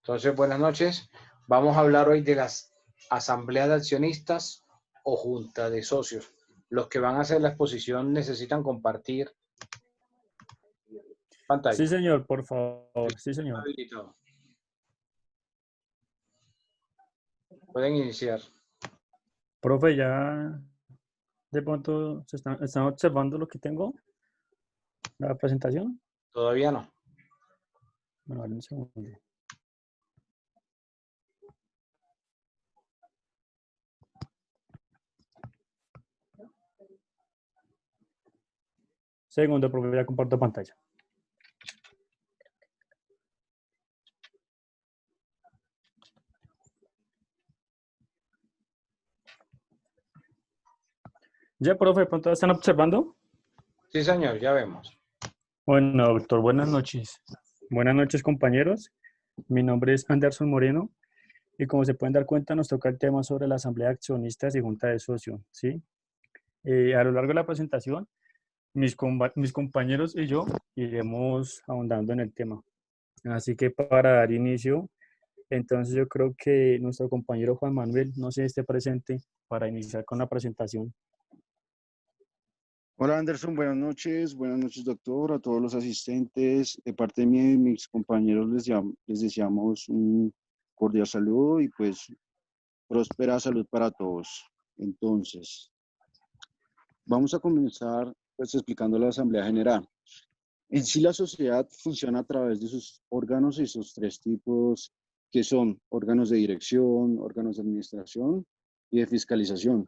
Entonces, buenas noches. Vamos a hablar hoy de las asambleas de accionistas o junta de socios. Los que van a hacer la exposición necesitan compartir Sí, pantalla. señor, por favor. Sí, señor. Habilitado. Pueden iniciar. Profe, ya de pronto están observando lo que tengo, la presentación. Todavía no. Bueno, vale, un segundo. Segundo, profe, ya comparto pantalla. Ya, profe, de pronto están observando. Sí, señor, ya vemos. Bueno, doctor, buenas noches. Buenas noches, compañeros. Mi nombre es Anderson Moreno y como se pueden dar cuenta, nos toca el tema sobre la asamblea de accionistas y junta de socios, ¿sí? A lo largo de la presentación, mis compañeros y yo iremos ahondando en el tema. Así que para dar inicio, entonces yo creo que nuestro compañero Juan Manuel, no sé si esté presente para iniciar con la presentación. Hola Anderson, buenas noches doctor, a todos los asistentes. De parte de mí y mis compañeros les deseamos un cordial saludo y pues próspera salud para todos. Entonces, vamos a comenzar pues explicando la Asamblea General. En sí la sociedad funciona a través de sus órganos y sus tres tipos que son órganos de dirección, órganos de administración y de fiscalización.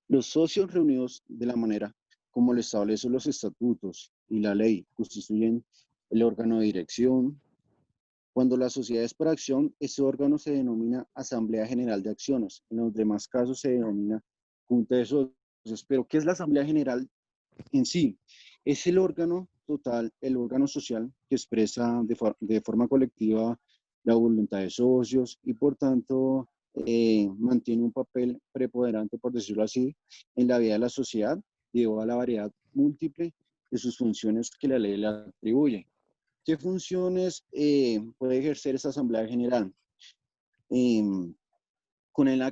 Los socios reunidos de la manera como lo establecen los estatutos y la ley constituyen el órgano de dirección. Cuando la sociedad es por acción, ese órgano se denomina Asamblea General de Acciones. En los demás casos se denomina Junta de Socios. Pero, ¿qué es la Asamblea General en sí? Es el órgano total, el órgano social que expresa de forma colectiva la voluntad de socios y por tanto mantiene un papel preponderante, por decirlo así, en la vida de la sociedad debido a la variedad múltiple de sus funciones que la ley le atribuye. ¿Qué funciones puede ejercer esta Asamblea General? Eh, con el,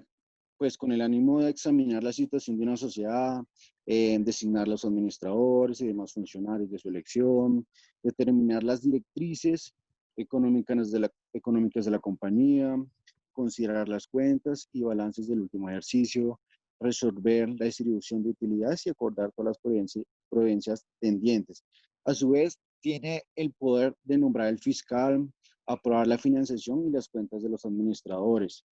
pues con el ánimo de examinar la situación de una sociedad, designar los administradores y demás funcionarios de su elección, determinar las directrices económicas de la compañía, considerar las cuentas y balances del último ejercicio, resolver la distribución de utilidades y acordar todas las providencias pendientes. A su vez, tiene el poder de nombrar el fiscal, aprobar la financiación y las cuentas de los administradores.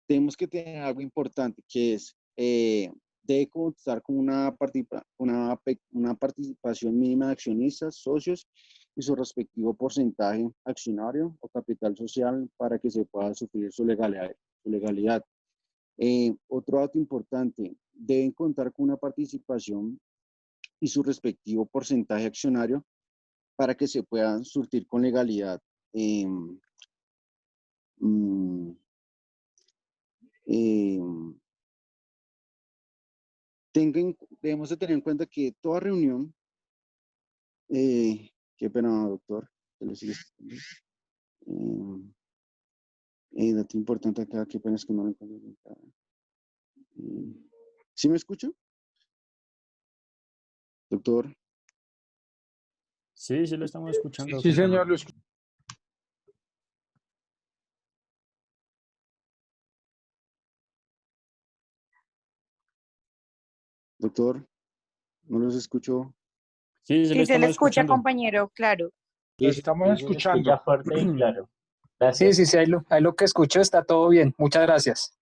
Tenemos que tener algo importante, que es, debe contar con una participación mínima de accionistas, socios y su respectivo porcentaje accionario o capital social para que se pueda sufrir su legalidad. Otro dato importante, deben contar con una participación y su respectivo porcentaje accionario para que se puedan surtir con legalidad. Eh, debemos de tener en cuenta que toda reunión, qué pena, doctor, dato importante acá, qué pena es que no lo encuentro. ¿Sí me escucha? Doctor. Sí, sí lo estamos escuchando. Sí, señor, lo escucho. Doctor, no los escucho. Sí, sí lo Sí, se le estamos escucha, escuchando. compañero, claro. Lo estamos escuchando. Ya fuerte y claro. Sí, Gracias. sí, sí, ahí lo que escucho está todo bien. Muchas gracias.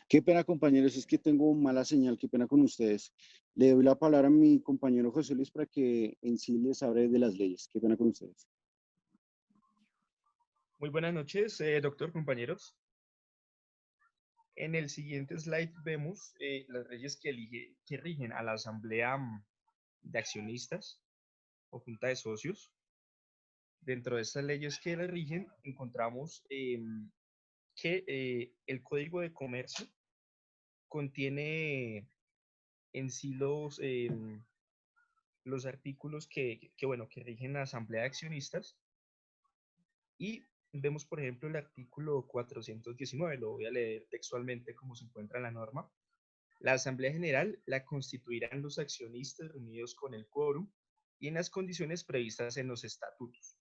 Qué pena, compañeros, es que tengo mala señal, qué pena con ustedes. Le doy la palabra a mi compañero José Luis para que en sí les hable de las leyes. Qué pena con ustedes. Muy buenas noches, doctor, compañeros. En el siguiente slide vemos las leyes que rigen a la Asamblea de Accionistas o Junta de Socios. Dentro de estas leyes que la rigen, encontramos que el Código de Comercio contiene en sí los artículos bueno, que rigen la asamblea de accionistas y vemos, por ejemplo, el artículo 419, lo voy a leer textualmente como se encuentra en la norma. La Asamblea General la constituirán los accionistas reunidos con el quórum y en las condiciones previstas en los estatutos.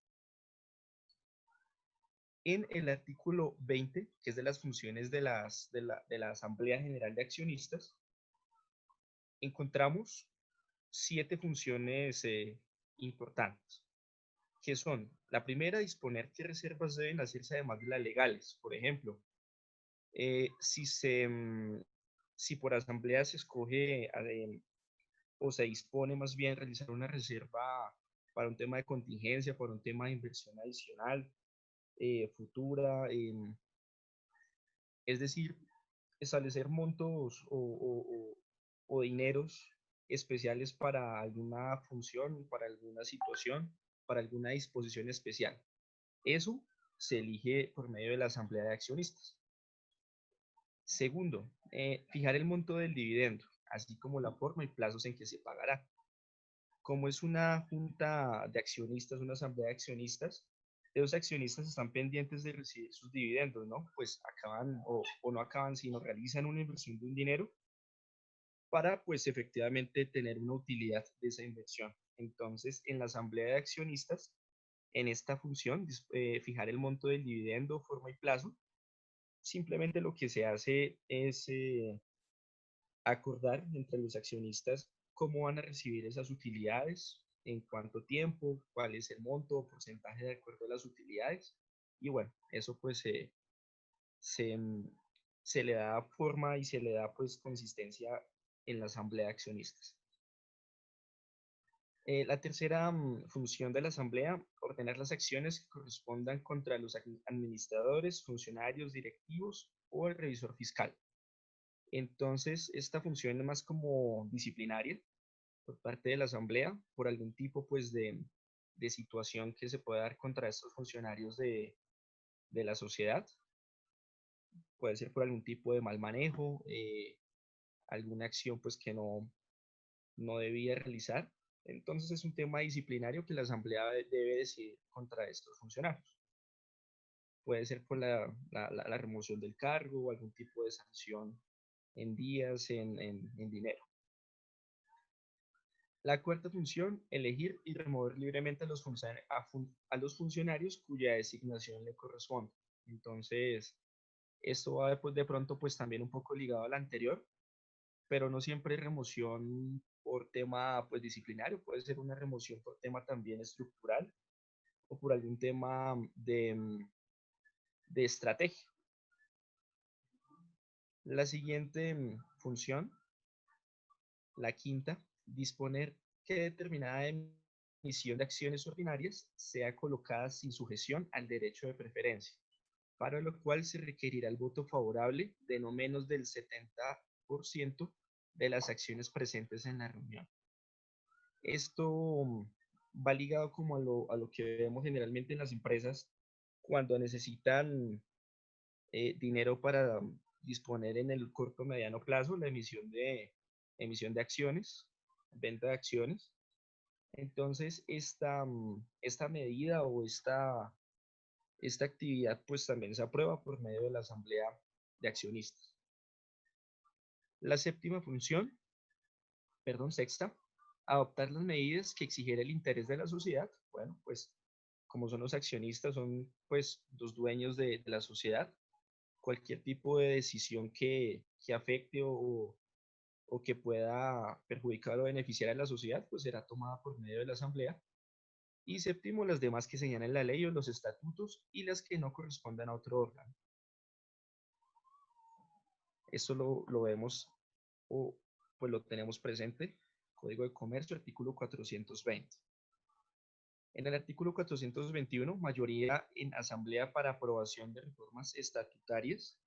En el artículo 20, que es de las funciones de la Asamblea General de Accionistas, encontramos 7 funciones importantes, que son, la primera, disponer qué reservas deben hacerse además de las legales. Por ejemplo, si por asamblea se escoge o se dispone más bien realizar una reserva para un tema de contingencia, para un tema de inversión adicional, futura, es decir, establecer montos o dineros especiales para alguna función, para alguna situación, para alguna disposición especial. Eso se elige por medio de la asamblea de accionistas. Segundo, fijar el monto del dividendo, así como la forma y plazos en que se pagará. Como es una junta de accionistas, una asamblea de accionistas, los accionistas están pendientes de recibir sus dividendos, ¿no? Pues acaban o no acaban, sino realizan una inversión de un dinero para, pues, efectivamente tener una utilidad de esa inversión. Entonces, en la asamblea de accionistas, en esta función, fijar el monto del dividendo, forma y plazo, simplemente lo que se hace es acordar entre los accionistas cómo van a recibir esas utilidades, en cuánto tiempo, cuál es el monto o porcentaje de acuerdo a las utilidades. Y bueno, eso pues se, se le da forma y se le da pues consistencia en la asamblea de accionistas. La tercera función de la asamblea, ordenar las acciones que correspondan contra los administradores, funcionarios, directivos o el revisor fiscal. Entonces, esta función es más como disciplinaria por parte de la asamblea por algún tipo pues de situación que se pueda dar contra estos funcionarios de la sociedad. Puede ser por algún tipo de mal manejo, alguna acción pues que no debía realizar. Entonces es un tema disciplinario que la asamblea debe decidir contra estos funcionarios. Puede ser por la remoción del cargo o algún tipo de sanción en días, en dinero. La cuarta función, elegir y remover libremente a los funcionarios cuya designación le corresponde. Entonces, esto va de pronto pues también un poco ligado al anterior, pero no siempre hay remoción por tema pues disciplinario, puede ser una remoción por tema también estructural o por algún tema de estrategia. La siguiente función, la quinta, disponer que determinada emisión de acciones ordinarias sea colocada sin sujeción al derecho de preferencia, para lo cual se requerirá el voto favorable de no menos del 70% de las acciones presentes en la reunión. Esto va ligado como a lo que vemos generalmente en las empresas cuando necesitan dinero para disponer en el corto o mediano plazo la emisión de acciones, venta de acciones. Entonces, esta medida o esta actividad pues también se aprueba por medio de la asamblea de accionistas. La séptima función, sexta, adoptar las medidas que exigiera el interés de la sociedad. Bueno, pues como son los accionistas, son pues los dueños de la sociedad, cualquier tipo de decisión que afecte o que pueda perjudicar o beneficiar a la sociedad, pues será tomada por medio de la asamblea. Y séptimo, las demás que señalan la ley o los estatutos y las que no correspondan a otro órgano. Esto lo vemos o pues lo tenemos presente, Código de Comercio, artículo 420. En el artículo 421, mayoría en asamblea para aprobación de reformas estatutarias.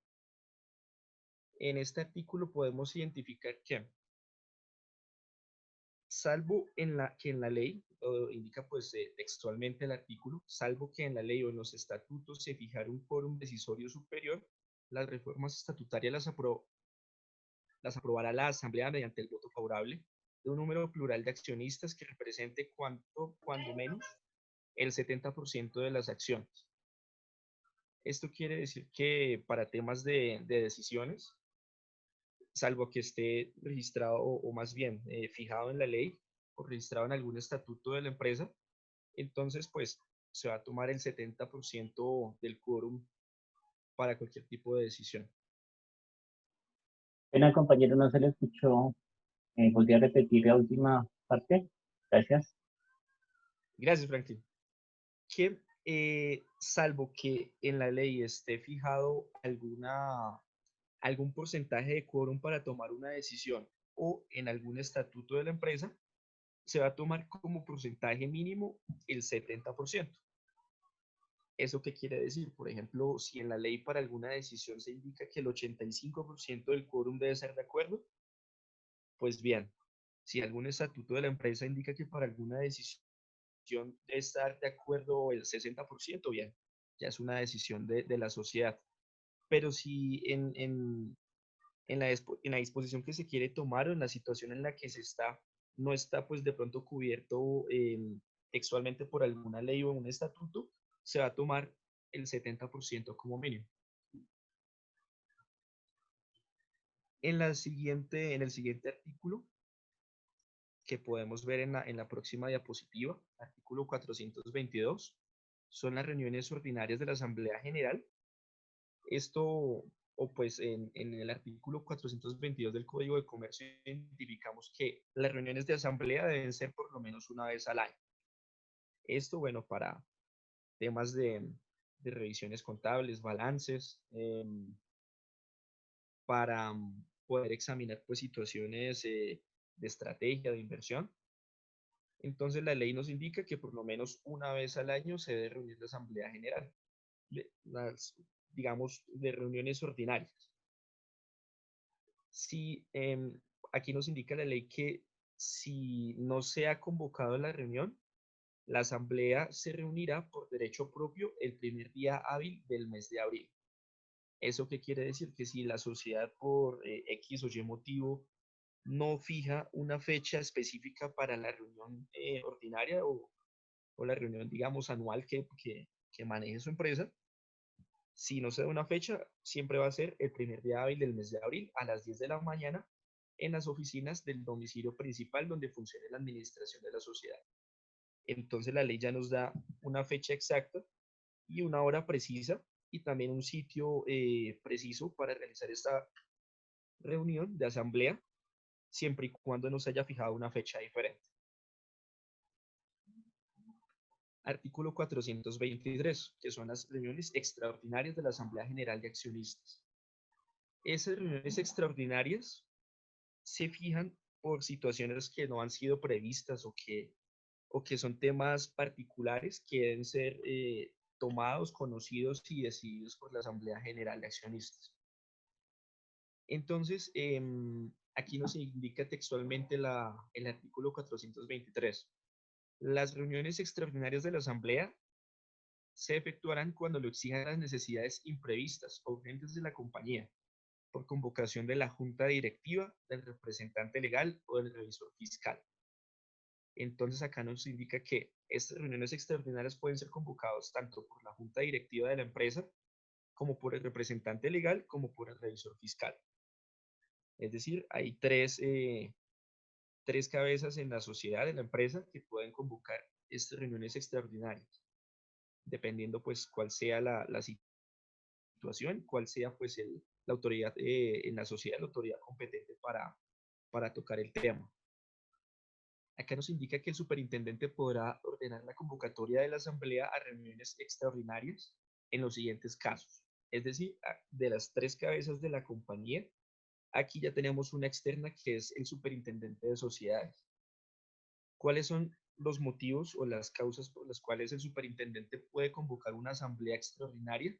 En este artículo podemos identificar que, salvo que en la ley, indica pues textualmente el artículo, salvo que en la ley o en los estatutos se fijara un quórum decisorio superior, las reformas estatutarias las aprobará la Asamblea mediante el voto favorable de un número plural de accionistas que represente cuando menos el 70% de las acciones. Esto quiere decir que para temas de decisiones, salvo que esté registrado o más bien fijado en la ley o registrado en algún estatuto de la empresa, entonces pues se va a tomar el 70% del quórum para cualquier tipo de decisión. Pena, compañero, no se le escuchó. ¿Podría repetir la última parte? Gracias. Gracias, Franklin. Que salvo que en la ley esté fijado algún porcentaje de quórum para tomar una decisión o en algún estatuto de la empresa, se va a tomar como porcentaje mínimo el 70%. ¿Eso qué quiere decir? Por ejemplo, si en la ley para alguna decisión se indica que el 85% del quórum debe ser de acuerdo, pues bien, si algún estatuto de la empresa indica que para alguna decisión debe estar de acuerdo el 60%, bien, ya es una decisión de la sociedad. Pero si en la disposición que se quiere tomar o en la situación en la que se está, no está pues de pronto cubierto textualmente por alguna ley o un estatuto, se va a tomar el 70% como mínimo. En el siguiente artículo, que podemos ver en la próxima diapositiva, artículo 422, son las reuniones ordinarias de la Asamblea General. Esto, o pues en el artículo 422 del Código de Comercio identificamos que las reuniones de asamblea deben ser por lo menos una vez al año. Esto, bueno, para temas de revisiones contables, balances, para poder examinar pues situaciones de estrategia, de inversión. Entonces la ley nos indica que por lo menos una vez al año se debe reunir la Asamblea General, digamos, de reuniones ordinarias. Si aquí nos indica la ley que si no se ha convocado la reunión, la Asamblea se reunirá por derecho propio el primer día hábil del mes de abril. ¿Eso qué quiere decir? Que si la sociedad por X o Y motivo no fija una fecha específica para la reunión ordinaria o la reunión, digamos, anual que maneje su empresa, si no se da una fecha, siempre va a ser el primer día hábil del mes de abril a las 10 de la mañana en las oficinas del domicilio principal donde funcione la administración de la sociedad. Entonces la ley ya nos da una fecha exacta y una hora precisa y también un sitio preciso para realizar esta reunión de asamblea, siempre y cuando no se haya fijado una fecha diferente. Artículo 423, que son las reuniones extraordinarias de la Asamblea General de Accionistas. Esas reuniones extraordinarias se fijan por situaciones que no han sido previstas o que son temas particulares que deben ser tomados, conocidos y decididos por la Asamblea General de Accionistas. Entonces, aquí nos indica textualmente el artículo 423. Las reuniones extraordinarias de la Asamblea se efectuarán cuando lo exijan las necesidades imprevistas o urgentes de la compañía, por convocación de la junta directiva, del representante legal o del revisor fiscal. Entonces acá nos indica que estas reuniones extraordinarias pueden ser convocadas tanto por la junta directiva de la empresa, como por el representante legal, como por el revisor fiscal. Es decir, hay tres cabezas en la sociedad, en la empresa, que pueden convocar estas reuniones extraordinarias, dependiendo pues cuál sea la situación, cuál sea pues la autoridad en la sociedad, la autoridad competente para tocar el tema. Acá nos indica que el superintendente podrá ordenar la convocatoria de la asamblea a reuniones extraordinarias en los siguientes casos. Es decir, de las tres cabezas de la compañía, aquí ya tenemos una externa que es el superintendente de sociedades. ¿Cuáles son los motivos o las causas por las cuales el superintendente puede convocar una asamblea extraordinaria?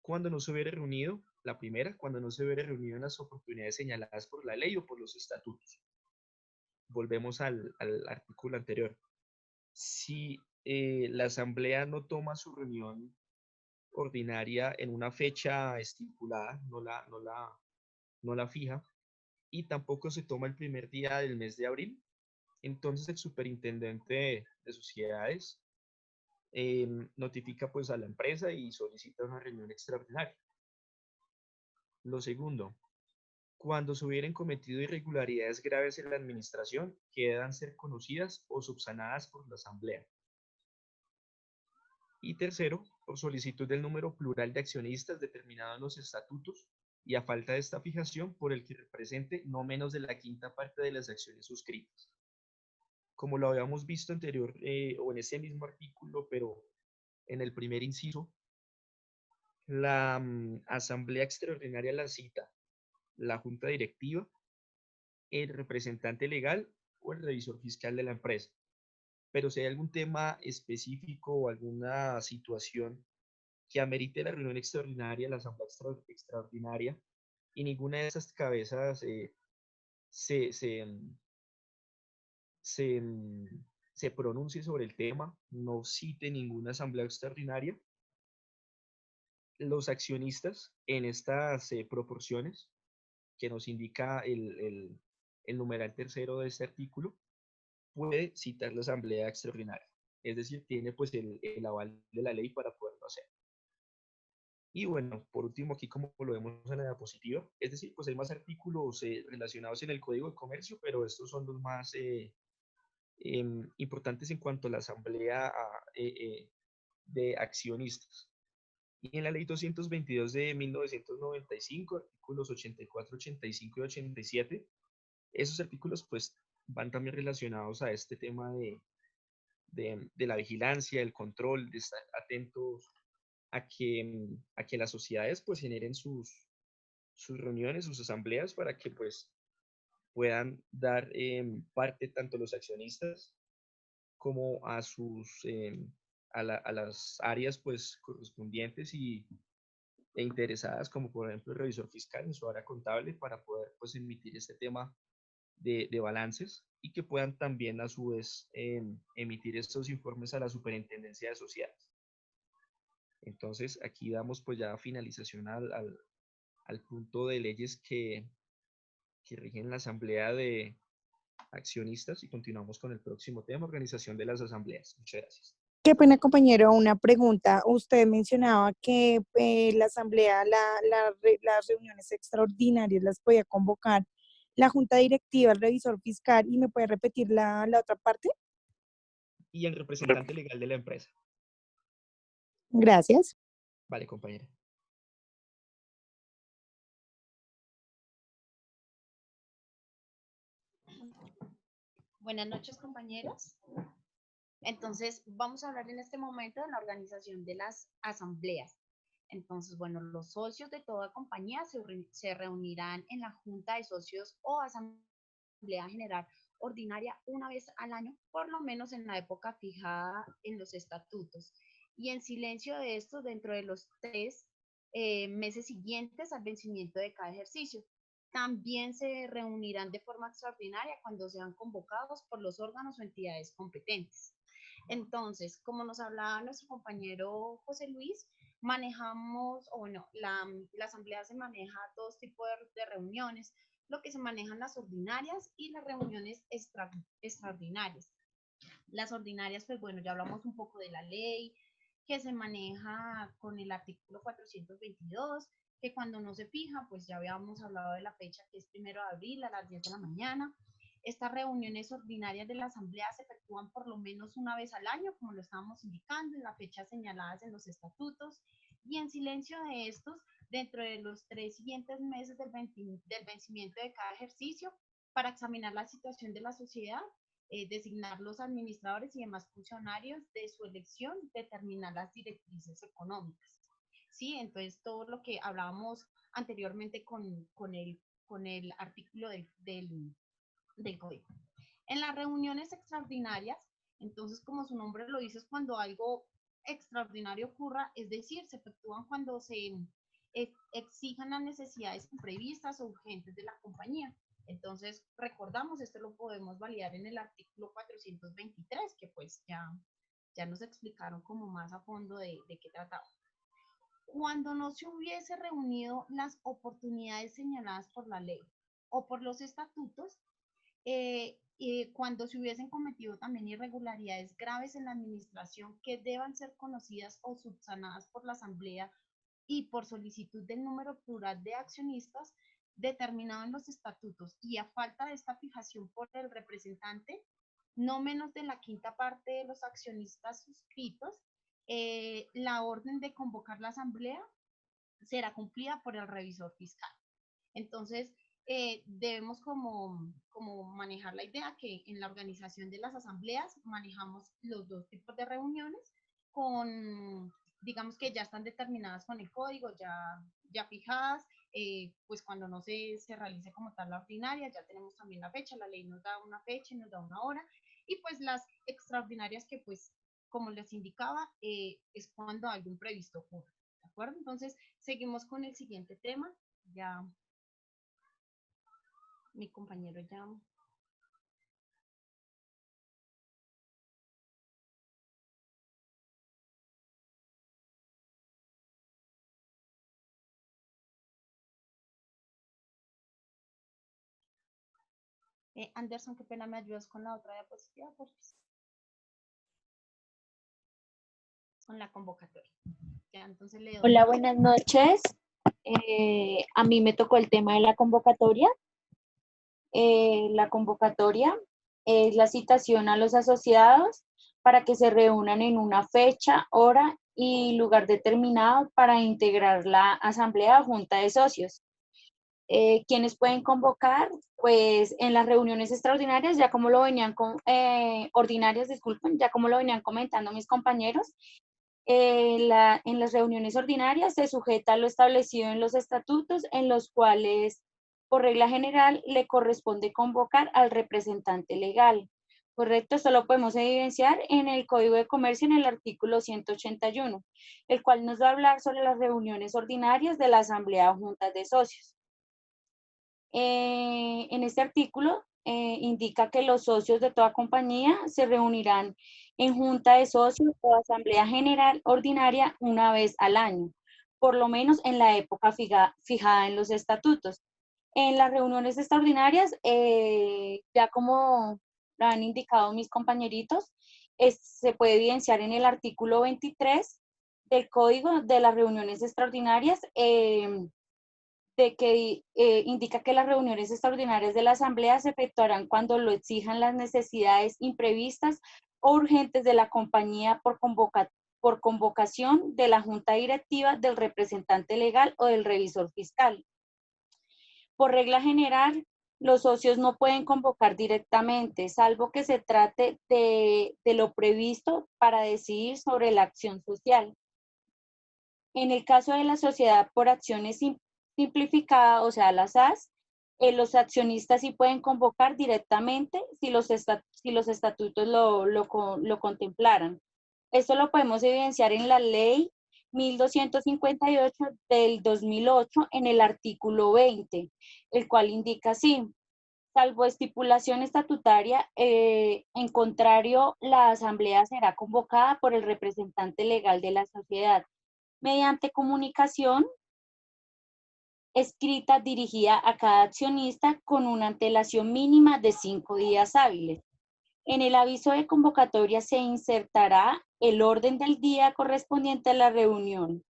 Cuando no se hubiera reunido, la primera, cuando no se hubiera reunido en las oportunidades señaladas por la ley o por los estatutos. Volvemos al artículo anterior. Si la asamblea no toma su reunión ordinaria en una fecha estipulada, no la fija, y tampoco se toma el primer día del mes de abril. Entonces el superintendente de sociedades notifica pues a la empresa y solicita una reunión extraordinaria. Lo segundo, cuando se hubieran cometido irregularidades graves en la administración que deban ser conocidas o subsanadas por la asamblea. Y tercero, por solicitud del número plural de accionistas determinado en los estatutos y a falta de esta fijación por el que represente no menos de la quinta parte de las acciones suscritas. Como lo habíamos visto anterior o en ese mismo artículo, pero en el primer inciso, la asamblea extraordinaria la cita la junta directiva, el representante legal o el revisor fiscal de la empresa. Pero si hay algún tema específico o alguna situación que amerite la reunión extraordinaria, la asamblea extraordinaria, y ninguna de esas cabezas se, se, se, se pronuncie sobre el tema, no cite ninguna asamblea extraordinaria, los accionistas en estas proporciones que nos indica el numeral tercero de este artículo, puede citar la asamblea extraordinaria. Es decir, tiene pues el aval de la ley para poderlo hacer. Y bueno, por último, aquí como lo vemos en la diapositiva, es decir, pues hay más artículos relacionados en el Código de Comercio, pero estos son los más importantes en cuanto a la asamblea de accionistas. Y en la ley 222 de 1995, artículos 84, 85 y 87, esos artículos pues van también relacionados a este tema de la vigilancia, el control, de estar atentos a que las sociedades pues generen sus reuniones, sus asambleas para que pues puedan dar parte tanto los accionistas como a a las áreas pues correspondientes e interesadas, como por ejemplo el revisor fiscal en su área contable, para poder pues emitir este tema de balances y que puedan también a su vez emitir estos informes a la superintendencia de sociedades. Entonces aquí damos pues ya finalización al punto de leyes que rigen la asamblea de accionistas y continuamos con el próximo tema, organización de las asambleas. Muchas gracias. Qué pena, compañero, una pregunta. Usted mencionaba que la asamblea, las reuniones extraordinarias las podía convocar la junta directiva, el revisor fiscal, y me puede repetir la otra parte. Y el representante legal de la empresa. Gracias. Vale, compañera. Buenas noches, compañeros. Entonces, vamos a hablar en este momento de la organización de las asambleas. Entonces, bueno, los socios de toda compañía se reunirán en la junta de socios o asamblea general ordinaria una vez al año, por lo menos en la época fijada en los estatutos. Y en silencio de esto, dentro de los 3 meses siguientes al vencimiento de cada ejercicio. También se reunirán de forma extraordinaria cuando sean convocados por los órganos o entidades competentes. Entonces, como nos hablaba nuestro compañero José Luis, manejamos, o bueno, la asamblea se maneja 2 tipos de reuniones, lo que se manejan las ordinarias y las reuniones extraordinarias. Las ordinarias, pues bueno, ya hablamos un poco de la ley, que se maneja con el artículo 422, que cuando no se fija, pues ya habíamos hablado de la fecha que es 1 de abril a las 10 de la mañana. Estas reuniones ordinarias de la asamblea se efectúan por lo menos una vez al año, como lo estábamos indicando, en las fechas señaladas en los estatutos, y en silencio de estos, dentro de los 3 siguientes meses del vencimiento de cada ejercicio, para examinar la situación de la sociedad, designar los administradores y demás funcionarios de su elección, determinar las directrices económicas. ¿Sí? Entonces, todo lo que hablábamos anteriormente con el artículo del código. En las reuniones extraordinarias, entonces, como su nombre lo dice, es cuando algo extraordinario ocurra, es decir, se efectúan cuando se exijan las necesidades imprevistas o urgentes de la compañía. Entonces, recordamos, esto lo podemos validar en el artículo 423, que pues ya nos explicaron como más a fondo de qué trataba. Cuando no se hubiese reunido las oportunidades señaladas por la ley o por los estatutos, cuando se hubiesen cometido también irregularidades graves en la administración que deban ser conocidas o subsanadas por la Asamblea y por solicitud del número plural de accionistas determinado en los estatutos, y a falta de esta fijación por el representante, no menos de la quinta parte de los accionistas suscritos, la orden de convocar la asamblea será cumplida por el revisor fiscal. Entonces, debemos como manejar la idea que en la organización de las asambleas manejamos los dos tipos de reuniones con, digamos que ya están determinadas con el código, ya fijadas, pues cuando no se realice como tal la ordinaria, ya tenemos también la fecha, la ley nos da una fecha y nos da una hora, y pues las extraordinarias que pues, como les indicaba, es cuando algún previsto ocurre, ¿de acuerdo? Entonces, seguimos con el siguiente tema, ya mi compañero ya. Anderson, qué pena, ¿me ayudas con la otra diapositiva, por favor? Con la convocatoria. Ya, entonces le doy. Hola, buenas noches. A mí me tocó el tema de la convocatoria. La convocatoria es la citación a los asociados para que se reúnan en una fecha, hora y lugar determinado para integrar la asamblea o junta de socios. ¿Quiénes pueden convocar? Pues en las reuniones extraordinarias, ya como lo venían ordinarias, disculpen, ya como lo venían comentando mis compañeros, en las reuniones ordinarias se sujeta a lo establecido en los estatutos, en los cuales, por regla general, le corresponde convocar al representante legal. Correcto, esto lo podemos evidenciar en el Código de Comercio, en el artículo 181, el cual nos va a hablar sobre las reuniones ordinarias de la Asamblea o Juntas de Socios. En este artículo indica que los socios de toda compañía se reunirán en junta de socios o asamblea general ordinaria una vez al año, por lo menos en la época fijada en los estatutos. En las reuniones extraordinarias, ya como lo han indicado mis compañeritos, se puede evidenciar en el artículo 23 del Código de las Reuniones Extraordinarias, de que indica que las reuniones extraordinarias de la Asamblea se efectuarán cuando lo exijan las necesidades imprevistas o urgentes de la compañía por convocación de la Junta Directiva, del representante legal o del revisor fiscal. Por regla general, los socios no pueden convocar directamente, salvo que se trate de lo previsto para decidir sobre la acción social. En el caso de la sociedad por acciones simplificada, o sea, la SAS, los accionistas sí pueden convocar directamente si los estatutos lo contemplaran. Esto lo podemos evidenciar en la ley 1258 del 2008 en el artículo 20, el cual indica así: salvo estipulación estatutaria, en contrario, la asamblea será convocada por el representante legal de la sociedad mediante comunicación escrita dirigida a cada accionista con una antelación mínima de 5 días hábiles. En el aviso de convocatoria se insertará el orden del día correspondiente a la reunión,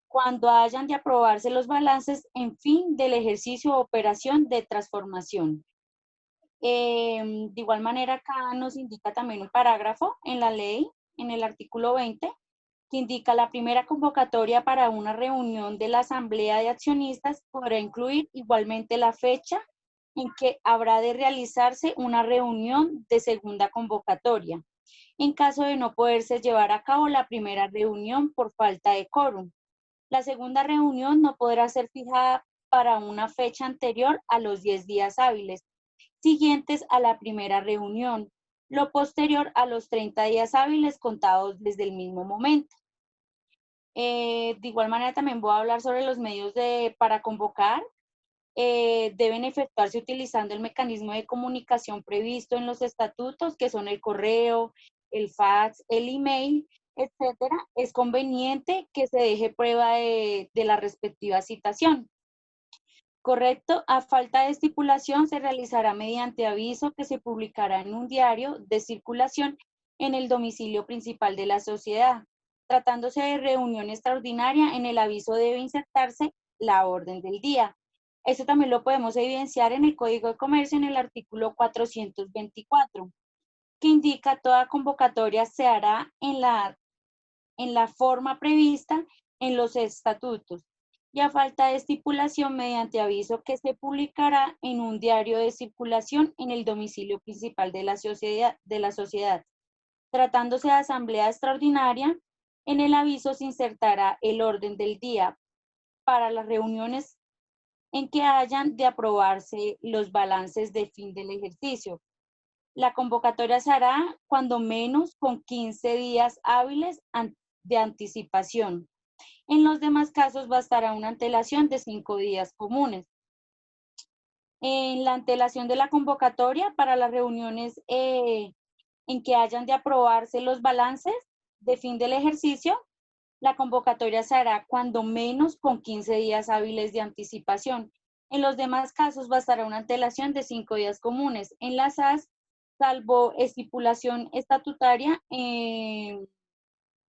cuando hayan de aprobarse los balances en fin del ejercicio o operación de transformación. De igual manera, acá nos indica también un parágrafo en la ley, en el artículo 20, que indica: la primera convocatoria para una reunión de la asamblea de accionistas podrá incluir igualmente la fecha en que habrá de realizarse una reunión de segunda convocatoria, en caso de no poderse llevar a cabo la primera reunión por falta de quórum. La segunda reunión no podrá ser fijada para una fecha anterior a los 10 días hábiles siguientes a la primera reunión, lo posterior a los 30 días hábiles contados desde el mismo momento. De igual manera también voy a hablar sobre los medios para convocar. Deben efectuarse utilizando el mecanismo de comunicación previsto en los estatutos, que son el correo, el fax, el email, etcétera. Es conveniente que se deje prueba de la respectiva citación. Correcto, a falta de estipulación se realizará mediante aviso que se publicará en un diario de circulación en el domicilio principal de la sociedad. Tratándose de reunión extraordinaria, en el aviso debe insertarse la orden del día. Esto también lo podemos evidenciar en el Código de Comercio en el artículo 424, que indica toda convocatoria se hará en la forma prevista en los estatutos y a falta de estipulación mediante aviso que se publicará en un diario de circulación en el domicilio principal de la sociedad. Tratándose de asamblea extraordinaria, en el aviso se insertará el orden del día para las reuniones en que hayan de aprobarse los balances de fin del ejercicio. La convocatoria se hará cuando menos con 15 días hábiles de anticipación. En los demás casos bastará una antelación de 5 días comunes. En la antelación de la convocatoria para las reuniones en que hayan de aprobarse los balances de fin del ejercicio, la convocatoria se hará cuando menos con 15 días hábiles de anticipación. En los demás casos bastará una antelación de 5 días comunes. En las SAS, salvo estipulación estatutaria,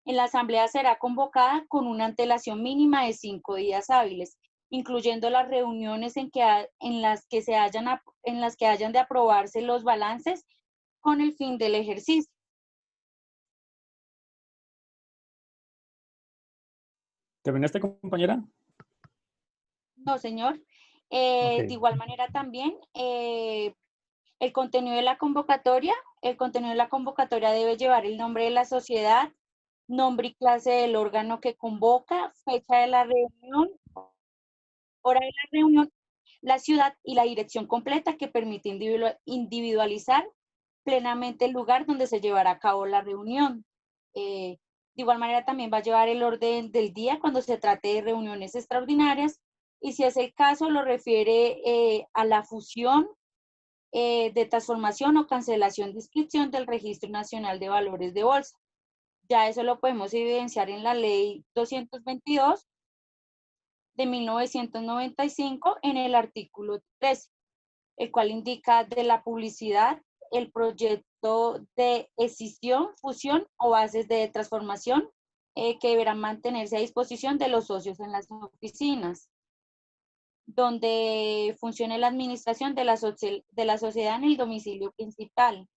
en la asamblea será convocada con una antelación mínima de 5 días hábiles, incluyendo las reuniones en las que hayan de aprobarse los balances con el fin del ejercicio. ¿Terminaste, compañera? No, señor. Ok. De igual manera también, el contenido de la convocatoria debe llevar el nombre de la sociedad, nombre y clase del órgano que convoca, fecha de la reunión, hora de la reunión, la ciudad y la dirección completa que permite individualizar plenamente el lugar donde se llevará a cabo la reunión. De igual manera también va a llevar el orden del día cuando se trate de reuniones extraordinarias y si es el caso lo refiere a la fusión, de transformación o cancelación de inscripción del Registro Nacional de Valores de Bolsa. Ya eso lo podemos evidenciar en la Ley 222 de 1995 en el artículo 13, el cual indica de la publicidad, el proyecto de escisión, fusión o bases de transformación que deberán mantenerse a disposición de los socios en las oficinas, donde funcione la administración de la sociedad en el domicilio principal.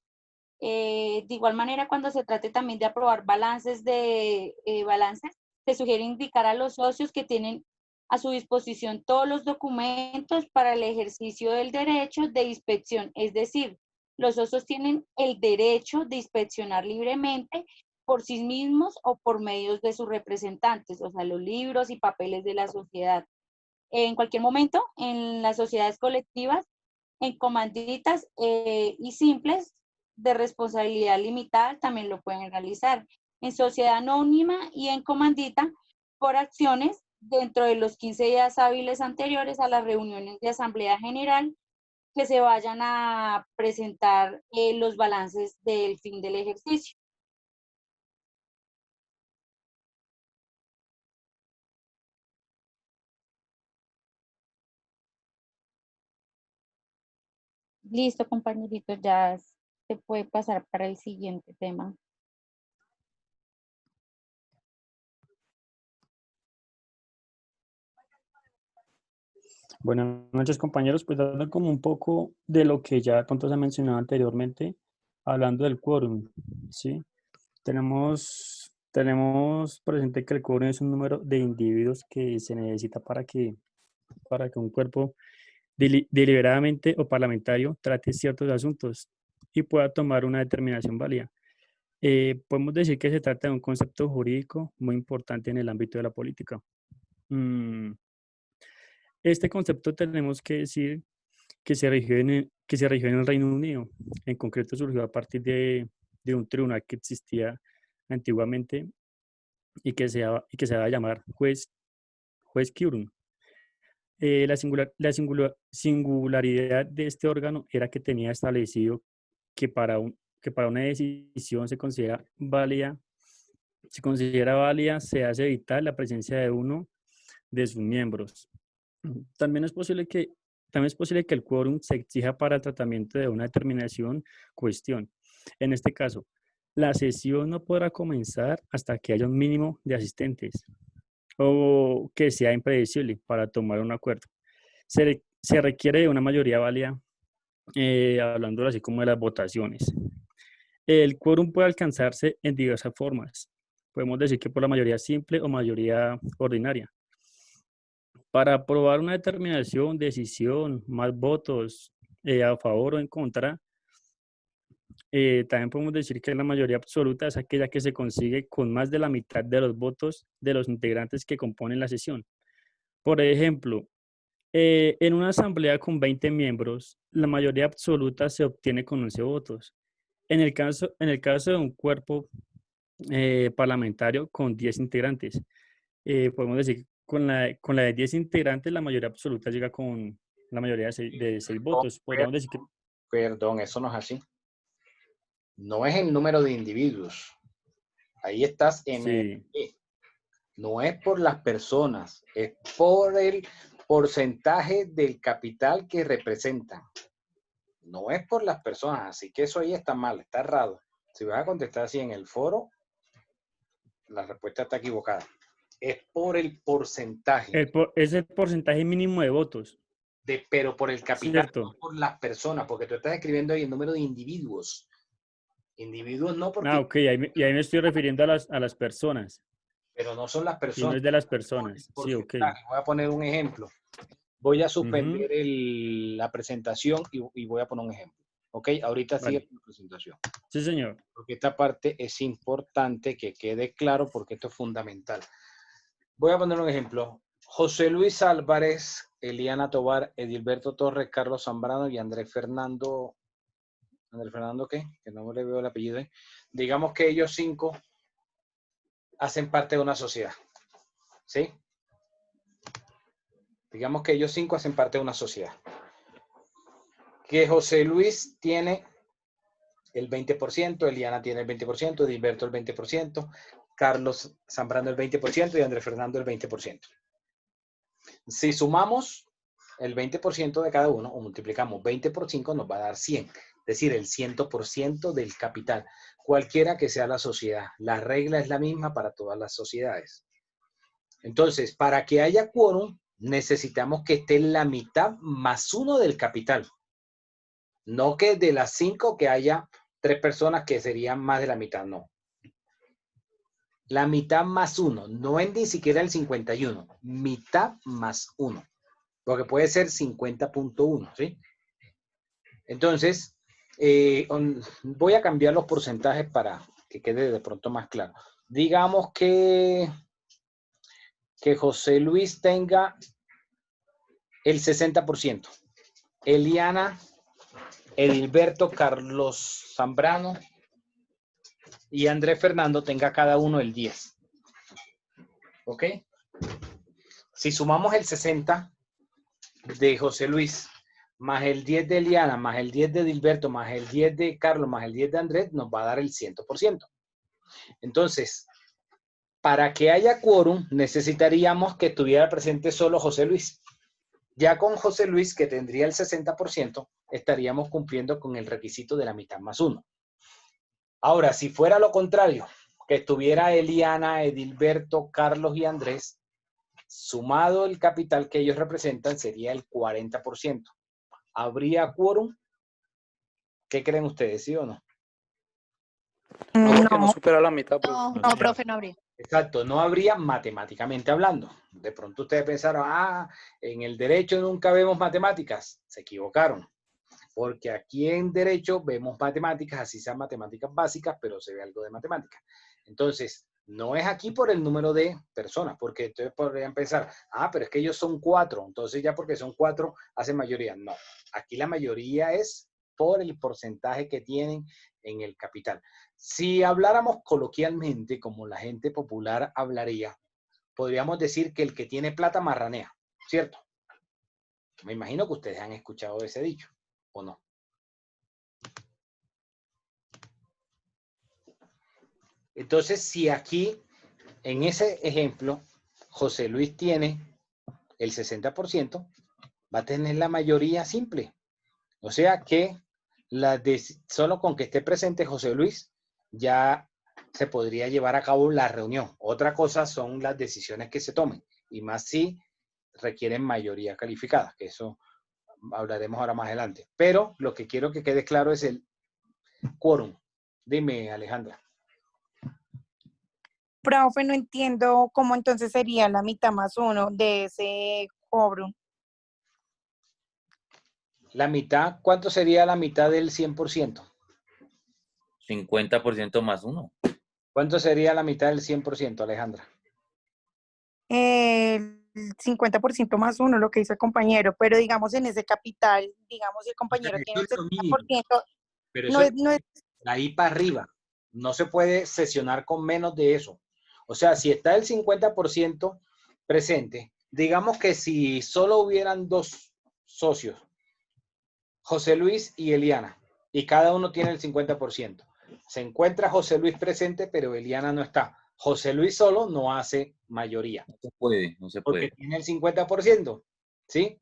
De igual manera, cuando se trate también de aprobar balances, se sugiere indicar a los socios que tienen a su disposición todos los documentos para el ejercicio del derecho de inspección. Es decir, los socios tienen el derecho de inspeccionar libremente por sí mismos o por medios de sus representantes, o sea, los libros y papeles de la sociedad. En cualquier momento, en las sociedades colectivas, en comanditas y simples de responsabilidad limitada también lo pueden realizar. En sociedad anónima y en comandita por acciones dentro de los 15 días hábiles anteriores a las reuniones de asamblea general que se vayan a presentar los balances del fin del ejercicio. Listo, compañeritos, ya se puede pasar para el siguiente tema. Buenas noches, compañeros. Pues dando como un poco de lo que ya tanto se ha mencionado anteriormente, hablando del quórum, ¿sí? Tenemos presente que el quórum es un número de individuos que se necesita para que un cuerpo deliberadamente o parlamentario trate ciertos asuntos y pueda tomar una determinación válida. Podemos decir que se trata de un concepto jurídico muy importante en el ámbito de la política. Este concepto tenemos que decir que se rigió en el Reino Unido. En concreto surgió a partir de un tribunal que existía antiguamente y que se va a llamar juez quórum. La singularidad de este órgano era que tenía establecido que para una decisión se considera válida, se hace evitar la presencia de uno de sus miembros. También es posible que el quórum se exija para el tratamiento de una determinación cuestión. En este caso, la sesión no podrá comenzar hasta que haya un mínimo de asistentes o que sea impredecible para tomar un acuerdo. Se requiere de una mayoría válida, hablando así como de las votaciones. El quórum puede alcanzarse en diversas formas. Podemos decir que por la mayoría simple o mayoría ordinaria. Para aprobar una determinación, decisión, más votos a favor o en contra, también podemos decir que la mayoría absoluta es aquella que se consigue con más de la mitad de los votos de los integrantes que componen la sesión. Por ejemplo, en una asamblea con 20 miembros, la mayoría absoluta se obtiene con 11 votos. En el caso de un cuerpo parlamentario con 10 integrantes, podemos decir que con la de 10 integrantes, la mayoría absoluta llega con la mayoría de 6 votos. Podríamos decir que... Perdón, eso no es así. No es el número de individuos. Ahí estás en Sí. No es por las personas, es por el porcentaje del capital que representan. No es por las personas, así que eso ahí está mal, está errado. Si vas a contestar así en el foro, la respuesta está equivocada. Es por el porcentaje. Es el porcentaje mínimo de votos. Pero por el capital, Cierto. no por las personas, porque tú estás escribiendo ahí el número de individuos. Individuos no, porque... Ah, ok, y ahí me estoy refiriendo a las personas. Pero no son las Y personas. no es de las personas. Sí, ok. Voy a poner un ejemplo. Voy a suspender la presentación y voy a poner un ejemplo. ¿Ok? Ahorita sigue la presentación. Sí, señor. Porque esta parte es importante que quede claro porque esto es fundamental. Voy a poner un ejemplo. José Luis Álvarez, Eliana Tobar, Edilberto Torres, Carlos Zambrano y Andrés Fernando. ¿Andrés Fernando qué? Que no le veo el apellido. Digamos que ellos 5 hacen parte de una sociedad. ¿Sí? Digamos que ellos 5 hacen parte de una sociedad. Que José Luis tiene el 20%, Eliana tiene el 20%, Edilberto el 20%, Carlos Zambrano el 20% y Andrés Fernando el 20%. Si sumamos el 20% de cada uno o multiplicamos 20 por 5 nos va a dar 100, es decir, el 100% del capital, cualquiera que sea la sociedad. La regla es la misma para todas las sociedades. Entonces, para que haya quórum, necesitamos que esté la mitad más 1 del capital. No que de las 5 que haya 3 personas que serían más de la mitad, no. La mitad más 1, no es ni siquiera el 51, mitad más 1, porque puede ser 50.1, ¿sí? Entonces, voy a cambiar los porcentajes para que quede de pronto más claro. Digamos que José Luis tenga el 60%, Eliana, Edilberto, Carlos Zambrano y Andrés Fernando tenga cada uno el 10. ¿Ok? Si sumamos el 60 de José Luis, más el 10 de Eliana, más el 10 de Edilberto, más el 10 de Carlos, más el 10 de Andrés, nos va a dar el 100%. Entonces, para que haya quórum, necesitaríamos que estuviera presente solo José Luis. Ya con José Luis, que tendría el 60%, estaríamos cumpliendo con el requisito de la mitad más 1. Ahora, si fuera lo contrario, que estuviera Eliana, Edilberto, Carlos y Andrés, sumado el capital que ellos representan sería el 40%. ¿Habría quórum? ¿Qué creen ustedes, sí o no? No, porque no supera la mitad. Pues. No, profe, no habría. Exacto, no habría matemáticamente hablando. De pronto ustedes pensaron, en el derecho nunca vemos matemáticas. Se equivocaron. Porque aquí en derecho vemos matemáticas, así sean matemáticas básicas, pero se ve algo de matemáticas. Entonces, no es aquí por el número de personas, porque ustedes podrían pensar, pero es que ellos son 4, entonces ya porque son 4 hacen mayoría. No, aquí la mayoría es por el porcentaje que tienen en el capital. Si habláramos coloquialmente, como la gente popular hablaría, podríamos decir que el que tiene plata marranea, ¿cierto? Me imagino que ustedes han escuchado ese dicho, ¿o no? Entonces, si aquí, en ese ejemplo, José Luis tiene el 60% va a tener la mayoría simple. O sea que solo con que esté presente José Luis, ya se podría llevar a cabo la reunión. Otra cosa son las decisiones que se tomen, y más si requieren mayoría calificada, que eso hablaremos ahora más adelante. Pero lo que quiero que quede claro es el quórum. Dime, Alejandra. Profe, no entiendo cómo entonces sería la mitad más uno de ese cobro. La mitad, ¿cuánto sería la mitad del 100%? 50% más 1. ¿Cuánto sería la mitad del 100%, Alejandra? El 50% más uno, lo que hizo el compañero, pero digamos en ese capital, digamos si el compañero tiene el 70%, Pero no eso es, no es, de ahí para arriba. No se puede sesionar con menos de eso. O sea, si está el 50% presente, digamos que si solo hubieran 2 socios, José Luis y Eliana, y cada uno tiene el 50%. Se encuentra José Luis presente, pero Eliana no está. José Luis solo no hace mayoría. No se puede, no se Porque puede. tiene el 50%, ¿sí?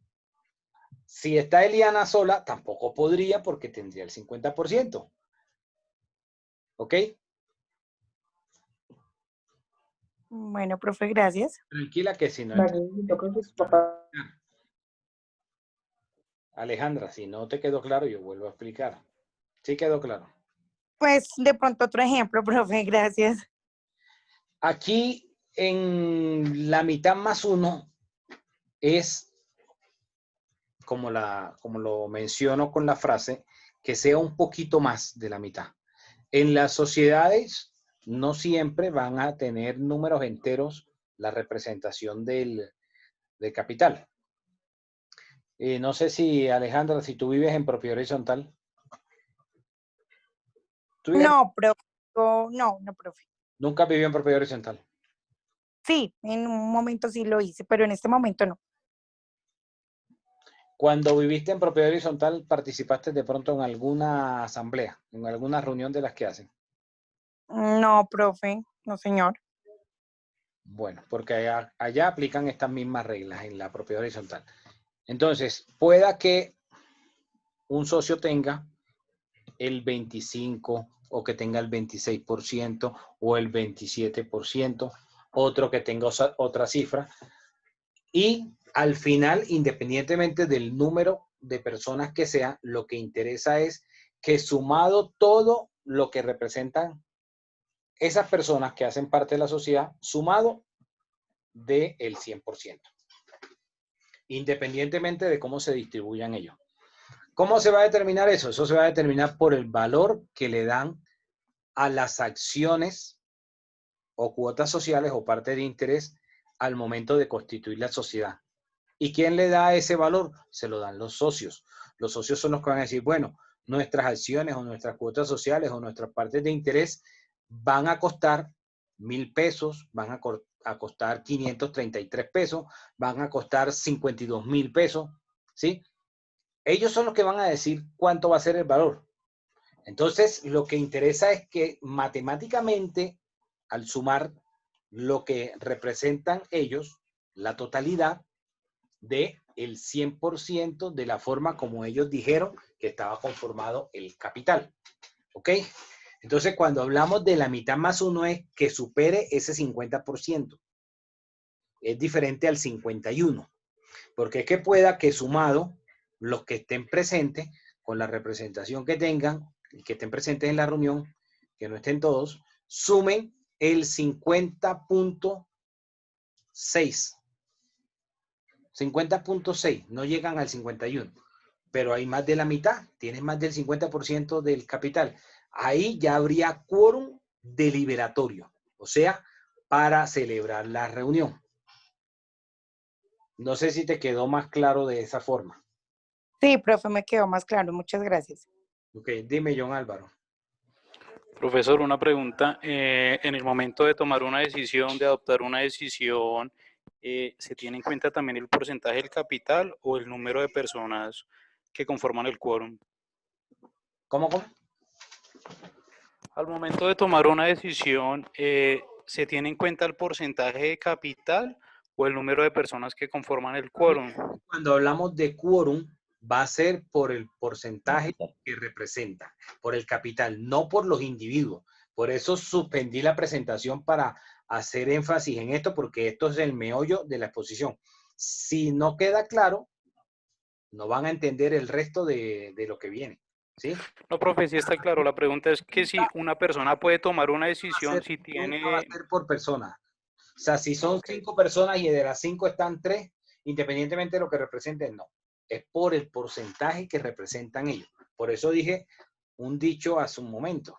Si está Eliana sola, tampoco podría porque tendría el 50%. ¿Ok? bueno, profe, gracias. Tranquila que si no... Alejandra, si no te quedó claro, yo vuelvo a explicar. ¿Sí quedó claro? Pues de pronto otro ejemplo, profe, gracias. Aquí en la mitad más uno es, como lo menciono con la frase, que sea un poquito más de la mitad. En las sociedades no siempre van a tener números enteros la representación del capital. No sé si, Alejandra, si tú vives en propiedad horizontal. No, profe, no, profe. ¿Nunca vivió en propiedad horizontal? Sí, en un momento sí lo hice, pero en este momento no. Cuando viviste en propiedad horizontal, ¿participaste de pronto en alguna asamblea, en alguna reunión de las que hacen? No, profe, no, señor. Bueno, porque allá aplican estas mismas reglas en la propiedad horizontal. Entonces, pueda que un socio tenga el 25% o que tenga el 26% o el 27%, otro que tenga otra cifra. Y al final, independientemente del número de personas que sea, lo que interesa es que sumado todo lo que representan esas personas que hacen parte de la sociedad, sumado del 100%, independientemente de cómo se distribuyan ellos. ¿Cómo se va a determinar eso? Eso se va a determinar por el valor que le dan a las acciones o cuotas sociales o parte de interés al momento de constituir la sociedad. ¿Y quién le da ese valor? Se lo dan los socios. Los socios son los que van a decir, bueno, nuestras acciones o nuestras cuotas sociales o nuestras partes de interés van a costar 1,000 pesos, van a costar 533 pesos, van a costar 52,000 pesos, ¿sí? Ellos son los que van a decir cuánto va a ser el valor. Entonces, lo que interesa es que matemáticamente, al sumar lo que representan ellos, la totalidad del 100% de la forma como ellos dijeron que estaba conformado el capital. ¿Ok? Entonces, cuando hablamos de la mitad más uno es que supere ese 50%. Es diferente al 51%. Porque es que pueda que sumado los que estén presentes con la representación que tengan y que estén presentes en la reunión, que no estén todos, sumen el 50.6. 50.6, no llegan al 51, pero hay más de la mitad, tienes más del 50% del capital. Ahí ya habría quórum deliberatorio, o sea, para celebrar la reunión. No sé si te quedó más claro de esa forma. Sí, profe, me quedó más claro. Muchas gracias. Ok, dime, John Álvaro. Profesor, una pregunta. En el momento de tomar una decisión, de adoptar una decisión, ¿se tiene en cuenta también el porcentaje del capital o el número de personas que conforman el quórum? ¿Cómo? Al momento de tomar una decisión, ¿se tiene en cuenta el porcentaje de capital o el número de personas que conforman el quórum? Cuando hablamos de quórum, va a ser por el porcentaje que representa, por el capital, no por los individuos. Por eso suspendí la presentación para hacer énfasis en esto, porque esto es el meollo de la exposición. Si no queda claro, no van a entender el resto de lo que viene. ¿Sí? No, profe, sí está claro. La pregunta es que si una persona puede tomar una decisión si tiene... Nunca va a ser por persona. O sea, si son 5 personas y de las 5 están 3, independientemente de lo que representen, no. Es por el porcentaje que representan ellos. Por eso dije un dicho hace un momento.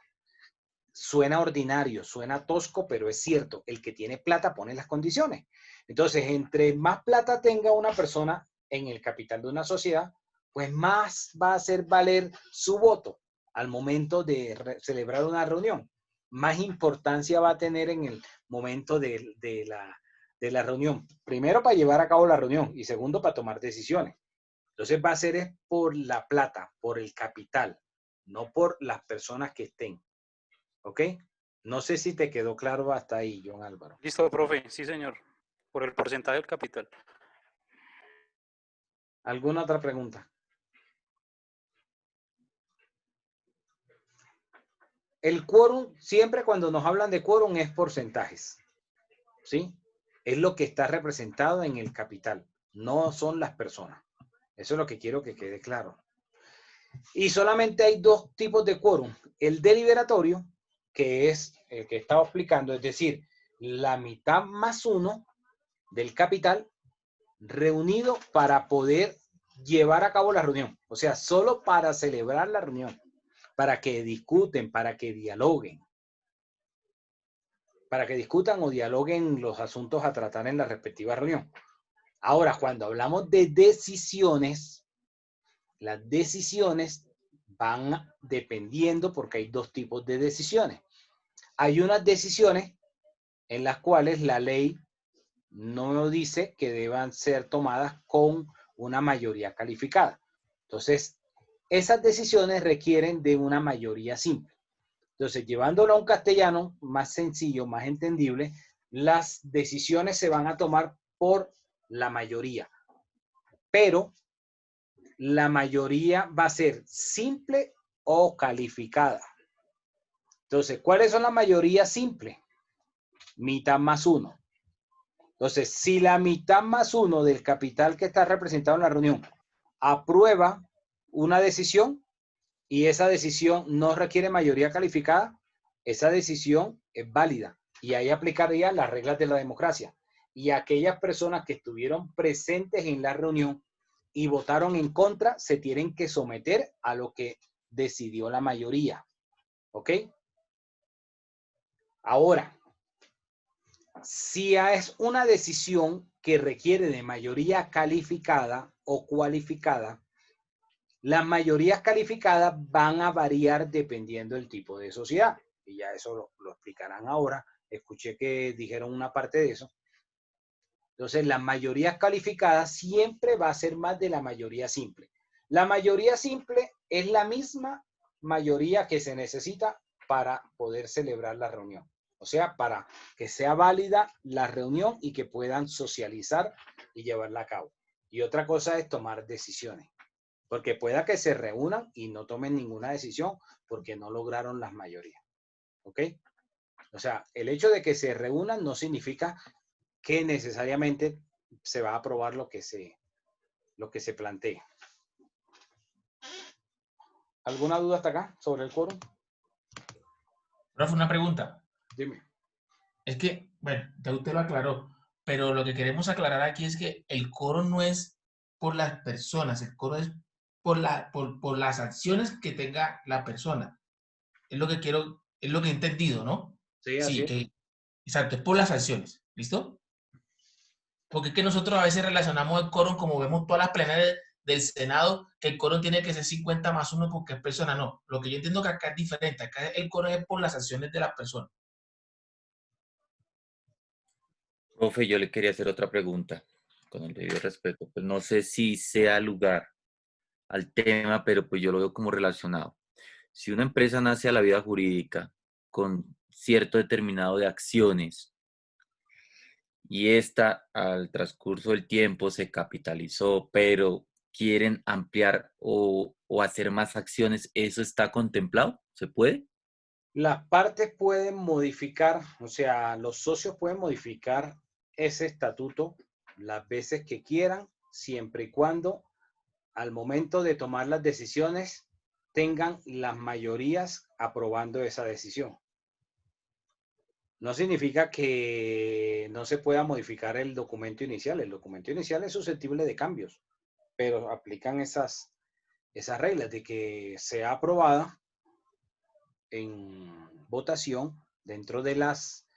Suena ordinario, suena tosco, pero es cierto. El que tiene plata pone las condiciones. Entonces, entre más plata tenga una persona en el capital de una sociedad, pues más va a hacer valer su voto al momento de celebrar una reunión. Más importancia va a tener en el momento de la reunión. Primero, para llevar a cabo la reunión y segundo, para tomar decisiones. Entonces va a ser por la plata, por el capital, no por las personas que estén. ¿Ok? No sé si te quedó claro hasta ahí, John Álvaro. Listo, profe. Sí, señor. Por el porcentaje del capital. ¿Alguna otra pregunta? El quórum, siempre cuando nos hablan de quórum es porcentajes, ¿sí? Es lo que está representado en el capital, no son las personas. Eso es lo que quiero que quede claro. Y solamente hay 2 tipos de quórum. El deliberatorio, que es el que estaba explicando, es decir, la mitad más 1 del capital reunido para poder llevar a cabo la reunión. O sea, solo para celebrar la reunión. Para que discuten, para que dialoguen. Para que discutan o dialoguen los asuntos a tratar en la respectiva reunión. Ahora, cuando hablamos de decisiones, las decisiones van dependiendo porque hay 2 tipos de decisiones. Hay unas decisiones en las cuales la ley no dice que deban ser tomadas con una mayoría calificada. Entonces, esas decisiones requieren de una mayoría simple. Entonces, llevándolo a un castellano más sencillo, más entendible, las decisiones se van a tomar por la mayoría. Pero la mayoría va a ser simple o calificada. Entonces, ¿cuáles son las mayorías simples? Mitad más 1. Entonces, si la mitad más 1 del capital que está representado en la reunión aprueba una decisión y esa decisión no requiere mayoría calificada, esa decisión es válida y ahí aplicarían las reglas de la democracia. Y aquellas personas que estuvieron presentes en la reunión y votaron en contra se tienen que someter a lo que decidió la mayoría. ¿Ok? Ahora, si es una decisión que requiere de mayoría calificada o cualificada, las mayorías calificadas van a variar dependiendo del tipo de sociedad. Y ya eso lo explicarán ahora. Escuché que dijeron una parte de eso. Entonces, las mayorías calificadas siempre va a ser más de la mayoría simple. La mayoría simple es la misma mayoría que se necesita para poder celebrar la reunión. O sea, para que sea válida la reunión y que puedan socializar y llevarla a cabo. Y otra cosa es tomar decisiones. Porque pueda que se reúnan y no tomen ninguna decisión porque no lograron las mayorías. ¿Ok? O sea, el hecho de que se reúnan no significa que necesariamente se va a aprobar lo que se plantee. ¿Alguna duda hasta acá sobre el quórum? Profe, una pregunta. Dime. Es que, bueno, ya usted lo aclaró, pero lo que queremos aclarar aquí es que el quórum no es por las personas, el quórum es por las acciones que tenga la persona. Es lo que quiero, es lo que he entendido, ¿no? Sí, así es. Exacto, es por las acciones, ¿listo? Porque es que nosotros a veces relacionamos el quórum, como vemos todas las plenarias del Senado, que el quórum tiene que ser 50 más 1 porque es persona, no. Lo que yo entiendo que acá es diferente, acá el quórum es por las acciones de las personas. Profe, yo le quería hacer otra pregunta, con el debido respeto. Pues no sé si sea lugar al tema, pero pues yo lo veo como relacionado. Si una empresa nace a la vida jurídica con cierto determinado de acciones y esta al transcurso del tiempo se capitalizó, pero quieren ampliar o hacer más acciones, ¿eso está contemplado? ¿Se puede? Las partes pueden modificar, o sea, los socios pueden modificar ese estatuto las veces que quieran, siempre y cuando al momento de tomar las decisiones tengan las mayorías aprobando esa decisión. No significa que no se pueda modificar el documento inicial. El documento inicial es susceptible de cambios, pero aplican esas reglas de que sea aprobada en votación dentro de las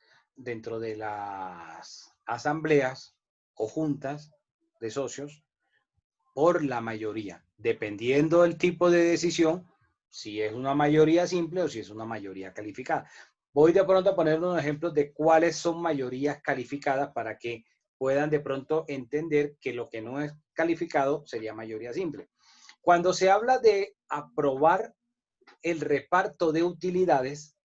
asambleas o juntas de socios por la mayoría, dependiendo del tipo de decisión, si es una mayoría simple o si es una mayoría calificada. Voy de pronto a poner unos ejemplos de cuáles son mayorías calificadas para que puedan de pronto entender que lo que no es calificado sería mayoría simple. Cuando se habla de aprobar el reparto de utilidades,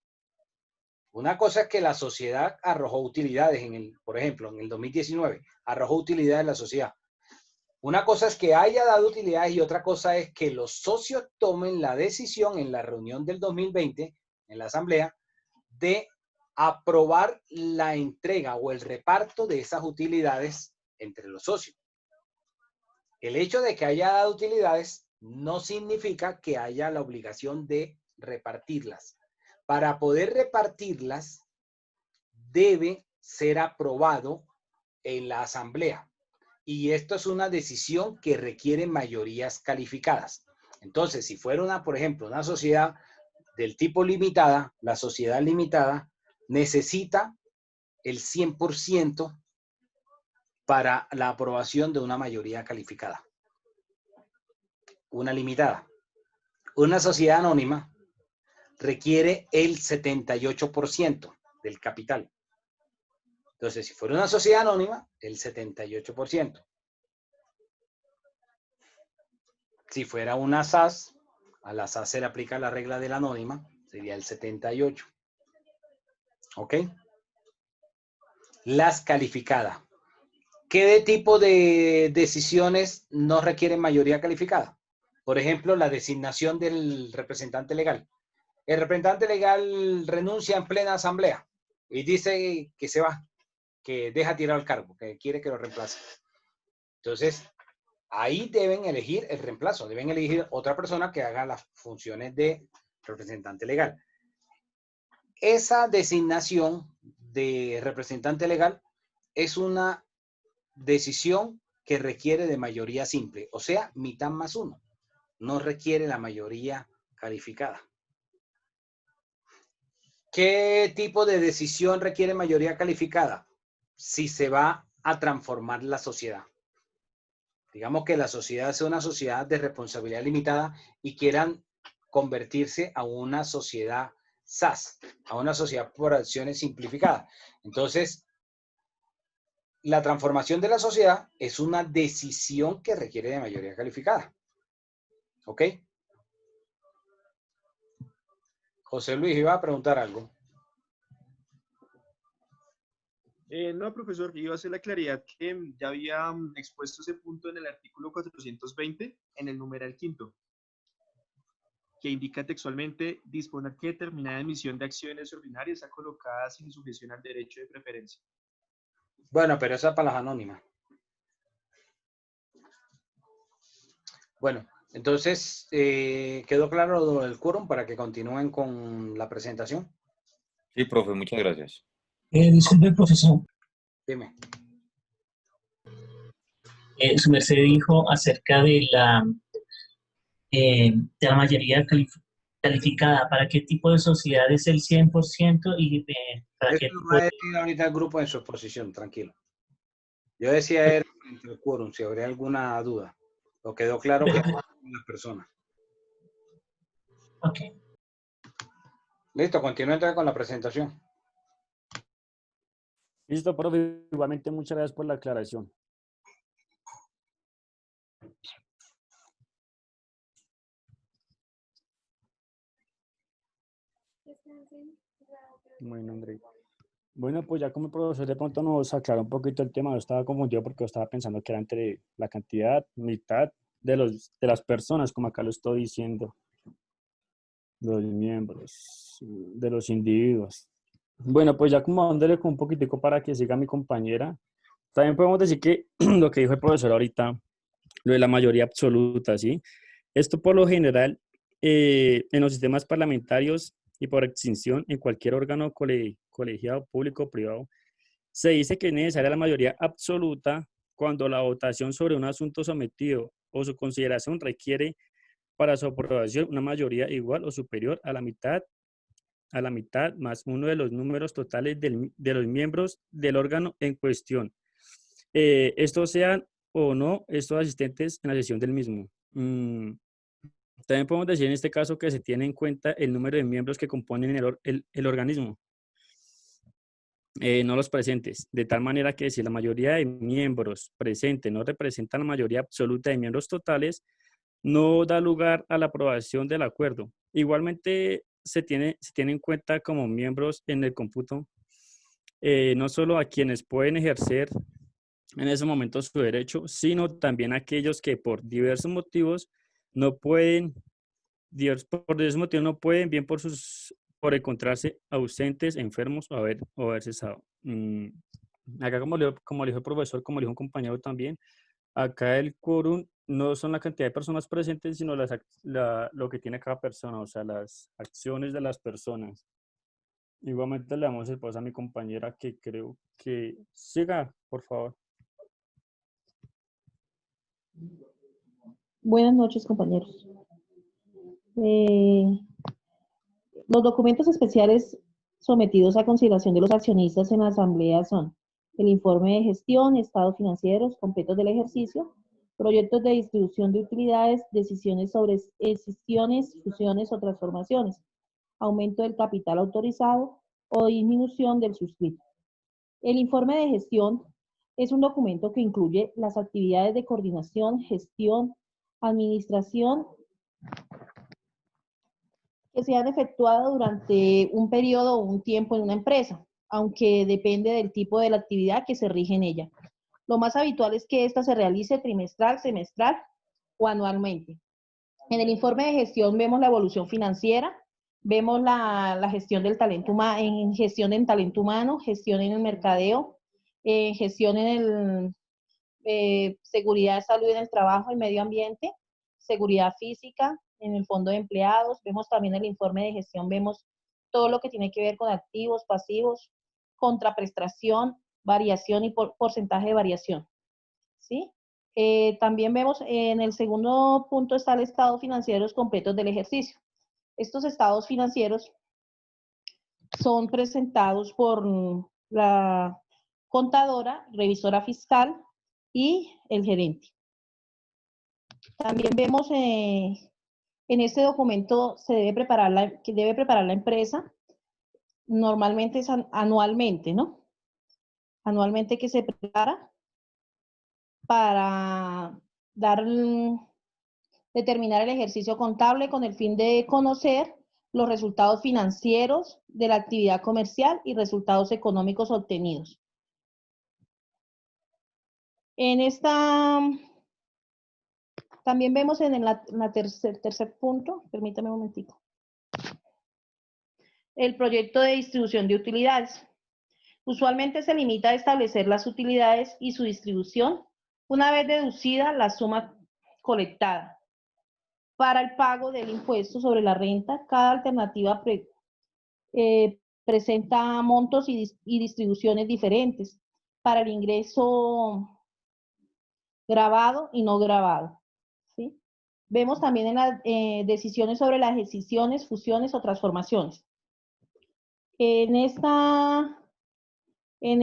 una cosa es que la sociedad arrojó utilidades, por ejemplo, en el 2019, arrojó utilidades la sociedad. Una cosa es que haya dado utilidades y otra cosa es que los socios tomen la decisión en la reunión del 2020, en la asamblea, de aprobar la entrega o el reparto de esas utilidades entre los socios. El hecho de que haya dado utilidades no significa que haya la obligación de repartirlas. Para poder repartirlas, debe ser aprobado en la asamblea. Y esto es una decisión que requiere mayorías calificadas. Entonces, si fuera por ejemplo, una sociedad del tipo limitada, la sociedad limitada necesita el 100% para la aprobación de una mayoría calificada. Una limitada. Una sociedad anónima requiere el 78% del capital. Entonces, si fuera una sociedad anónima, el 78%. Si fuera una SAS, a la SAS se le aplica la regla de la anónima, sería el 78%. ¿Ok? Las calificadas. ¿Qué tipo de decisiones no requieren mayoría calificada? Por ejemplo, la designación del representante legal. El representante legal renuncia en plena asamblea y dice que se va, que deja tirado el cargo, que quiere que lo reemplace. Entonces, ahí deben elegir el reemplazo, deben elegir otra persona que haga las funciones de representante legal. Esa designación de representante legal es una decisión que requiere de mayoría simple, o sea, mitad más uno. No requiere la mayoría calificada. ¿Qué tipo de decisión requiere mayoría calificada? Si se va a transformar la sociedad. Digamos que la sociedad sea una sociedad de responsabilidad limitada y quieran convertirse a una sociedad SAS, a una sociedad por acciones simplificadas. Entonces, la transformación de la sociedad es una decisión que requiere de mayoría calificada. ¿Ok? José Luis, iba a preguntar algo. No, profesor, iba a hacer la claridad que ya había expuesto ese punto en el artículo 420, en el numeral quinto, que indica textualmente disponer que determinada emisión de acciones ordinarias sea colocada sin sujeción al derecho de preferencia. Bueno, pero esa es para las anónimas. Bueno, entonces, ¿quedó claro lo del quórum para que continúen con la presentación? Sí, profe, muchas gracias. Disculpe, profesor. Dime. Su merced dijo acerca de la mayoría calificada. ¿Para qué tipo de sociedad es el 100% y para Eso qué lo tipo va a de... decir ahorita el grupo en su exposición, tranquilo. Yo decía era entre el quórum, si habría alguna duda. ¿O quedó claro que las personas? Ok. Listo, continúa entonces con la presentación. Listo, profe. Igualmente, muchas gracias por la aclaración. Bueno, André. Bueno, pues ya como el profesor de pronto nos aclaró un poquito el tema, yo estaba confundido porque yo estaba pensando que era entre la cantidad, mitad de las personas, como acá lo estoy diciendo, los miembros, de los individuos. Bueno, pues ya como dándole con un poquitico para que siga mi compañera, también podemos decir que lo que dijo el profesor ahorita, lo de la mayoría absoluta, ¿sí? Esto por lo general, en los sistemas parlamentarios y por extinción en cualquier órgano colegiado, público o privado, se dice que es necesaria la mayoría absoluta cuando la votación sobre un asunto sometido o su consideración requiere para su aprobación una mayoría igual o superior a la mitad más uno de los números totales de los miembros del órgano en cuestión. Estos sean o no estos asistentes en la sesión del mismo. También podemos decir en este caso que se tiene en cuenta el número de miembros que componen el organismo, no los presentes, de tal manera que si la mayoría de miembros presentes no representan la mayoría absoluta de miembros totales, no da lugar a la aprobación del acuerdo. Igualmente se tiene en cuenta como miembros en el cómputo, no solo a quienes pueden ejercer en ese momento su derecho, sino también a aquellos que por diversos motivos no pueden, bien por encontrarse ausentes, enfermos o haber cesado. Acá como le dijo el profesor, como le dijo un compañero también, acá el quórum no son la cantidad de personas presentes, sino lo que tiene cada persona, o sea, las acciones de las personas. Igualmente le damos el paso a mi compañera que creo que siga, por favor. Buenas noches, compañeros. Los documentos especiales sometidos a consideración de los accionistas en la asamblea son el informe de gestión, estados financieros completos del ejercicio, proyectos de distribución de utilidades, decisiones sobre escisiones, fusiones o transformaciones, aumento del capital autorizado o disminución del suscrito. El informe de gestión es un documento que incluye las actividades de coordinación, gestión, administración que se han efectuado durante un periodo o un tiempo en una empresa, aunque depende del tipo de la actividad que se rige en ella. Lo más habitual es que ésta se realice trimestral, semestral o anualmente. En el informe de gestión vemos la evolución financiera, vemos la gestión del talento humano, en gestión en talento humano, gestión en el mercadeo, gestión en el seguridad, salud en el trabajo y medio ambiente, seguridad física, en el fondo de empleados, vemos también el informe de gestión, vemos todo lo que tiene que ver con activos, pasivos, contraprestación, variación y porcentaje de variación, ¿sí? También vemos en el segundo punto está el estado financieros completos del ejercicio. Estos estados financieros son presentados por la contadora, revisora fiscal y el gerente. También vemos en este documento que debe preparar la empresa, normalmente es anualmente, ¿no? Anualmente que se prepara para determinar el ejercicio contable con el fin de conocer los resultados financieros de la actividad comercial y resultados económicos obtenidos. En esta, también vemos en la tercer punto, permítame un momentico, el proyecto de distribución de utilidades. Usualmente se limita a establecer las utilidades y su distribución una vez deducida la suma colectada. Para el pago del impuesto sobre la renta, cada alternativa presenta montos y distribuciones diferentes para el ingreso grabado y no grabado, ¿sí? Vemos también en las decisiones sobre las escisiones, fusiones o transformaciones. En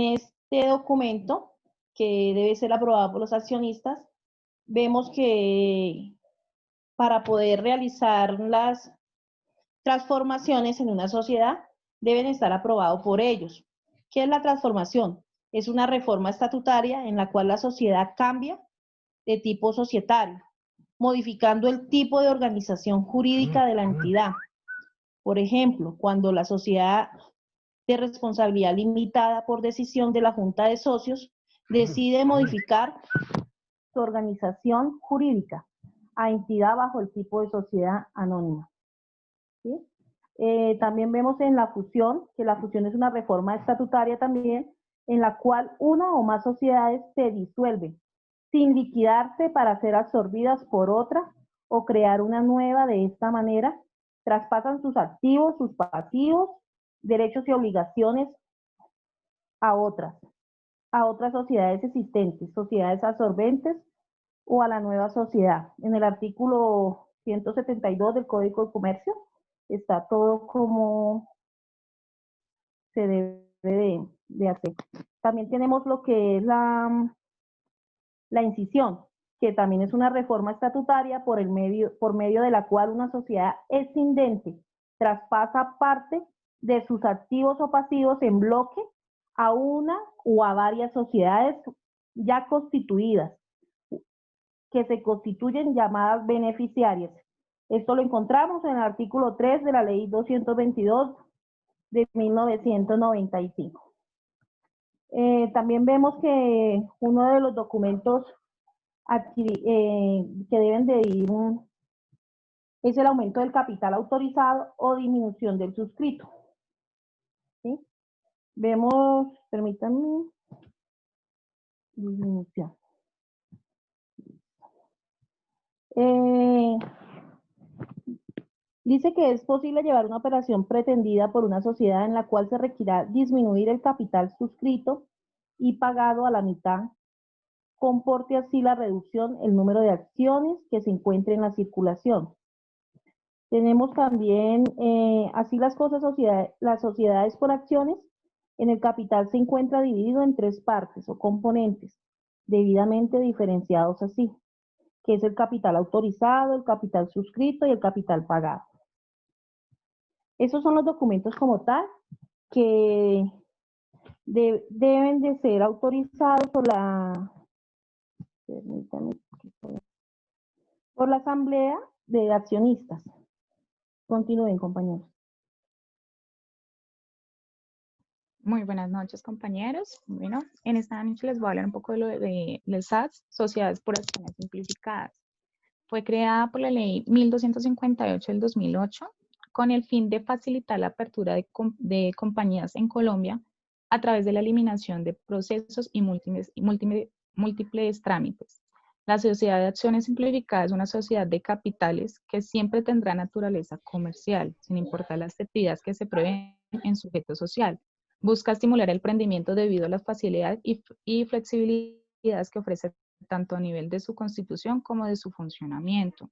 este documento, que debe ser aprobado por los accionistas, vemos que para poder realizar las transformaciones en una sociedad, deben estar aprobados por ellos. ¿Qué es la transformación? Es una reforma estatutaria en la cual la sociedad cambia de tipo societario, modificando el tipo de organización jurídica de la entidad. Por ejemplo, cuando la sociedad de responsabilidad limitada por decisión de la Junta de Socios, decide modificar su organización jurídica a entidad bajo el tipo de sociedad anónima. ¿Sí? También vemos en la fusión, que la fusión es una reforma estatutaria también, en la cual una o más sociedades se disuelven, sin liquidarse para ser absorbidas por otra o crear una nueva. De esta manera, traspasan sus activos, sus pasivos, derechos y obligaciones a otras sociedades existentes, sociedades absorbentes o a la nueva sociedad. En el artículo 172 del Código de Comercio está todo como se debe de hacer. También tenemos lo que es la incisión, que también es una reforma estatutaria por medio de la cual una sociedad escindente traspasa parte de sus activos o pasivos en bloque a una o a varias sociedades ya constituidas, que se constituyen llamadas beneficiarias. Esto lo encontramos en el artículo 3 de la Ley 222 de 1995. También vemos que uno de los documentos que deben de ir es el aumento del capital autorizado o disminución del suscrito. ¿Sí? Vemos, permítanme, disminución. Dice que es posible llevar una operación pretendida por una sociedad en la cual se requiera disminuir el capital suscrito y pagado a la mitad, comporte así la reducción el número de acciones que se encuentre en la circulación. Tenemos también, así las cosas, las sociedades por acciones, en el capital se encuentra dividido en 3 partes o componentes, debidamente diferenciados así, que es el capital autorizado, el capital suscrito y el capital pagado. Esos son los documentos como tal que deben de ser autorizados por la asamblea de accionistas. Continúen, compañeros. Muy buenas noches, compañeros. Bueno, en esta noche les voy a hablar un poco de lo de las SATS, Sociedades por Acciones Simplificadas. Fue creada por la Ley 1258 del 2008 con el fin de facilitar la apertura de compañías en Colombia a través de la eliminación de procesos y múltiples trámites. La Sociedad de Acciones Simplificadas es una sociedad de capitales que siempre tendrá naturaleza comercial, sin importar las actividades que se prevén en sujeto social. Busca estimular el emprendimiento debido a las facilidades y flexibilidades que ofrece tanto a nivel de su constitución como de su funcionamiento.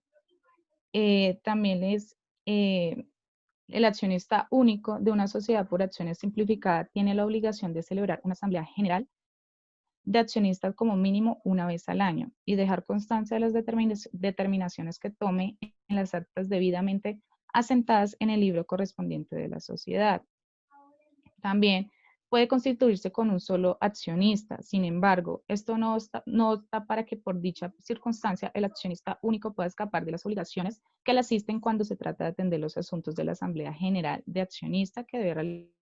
También es el accionista único de una sociedad por acciones simplificada tiene la obligación de celebrar una asamblea general de accionistas como mínimo una vez al año y dejar constancia de las determinaciones que tome en las actas debidamente asentadas en el libro correspondiente de la sociedad. También puede constituirse con un solo accionista. Sin embargo, esto no está para que por dicha circunstancia el accionista único pueda escapar de las obligaciones que le asisten cuando se trata de atender los asuntos de la Asamblea General de Accionistas, que debe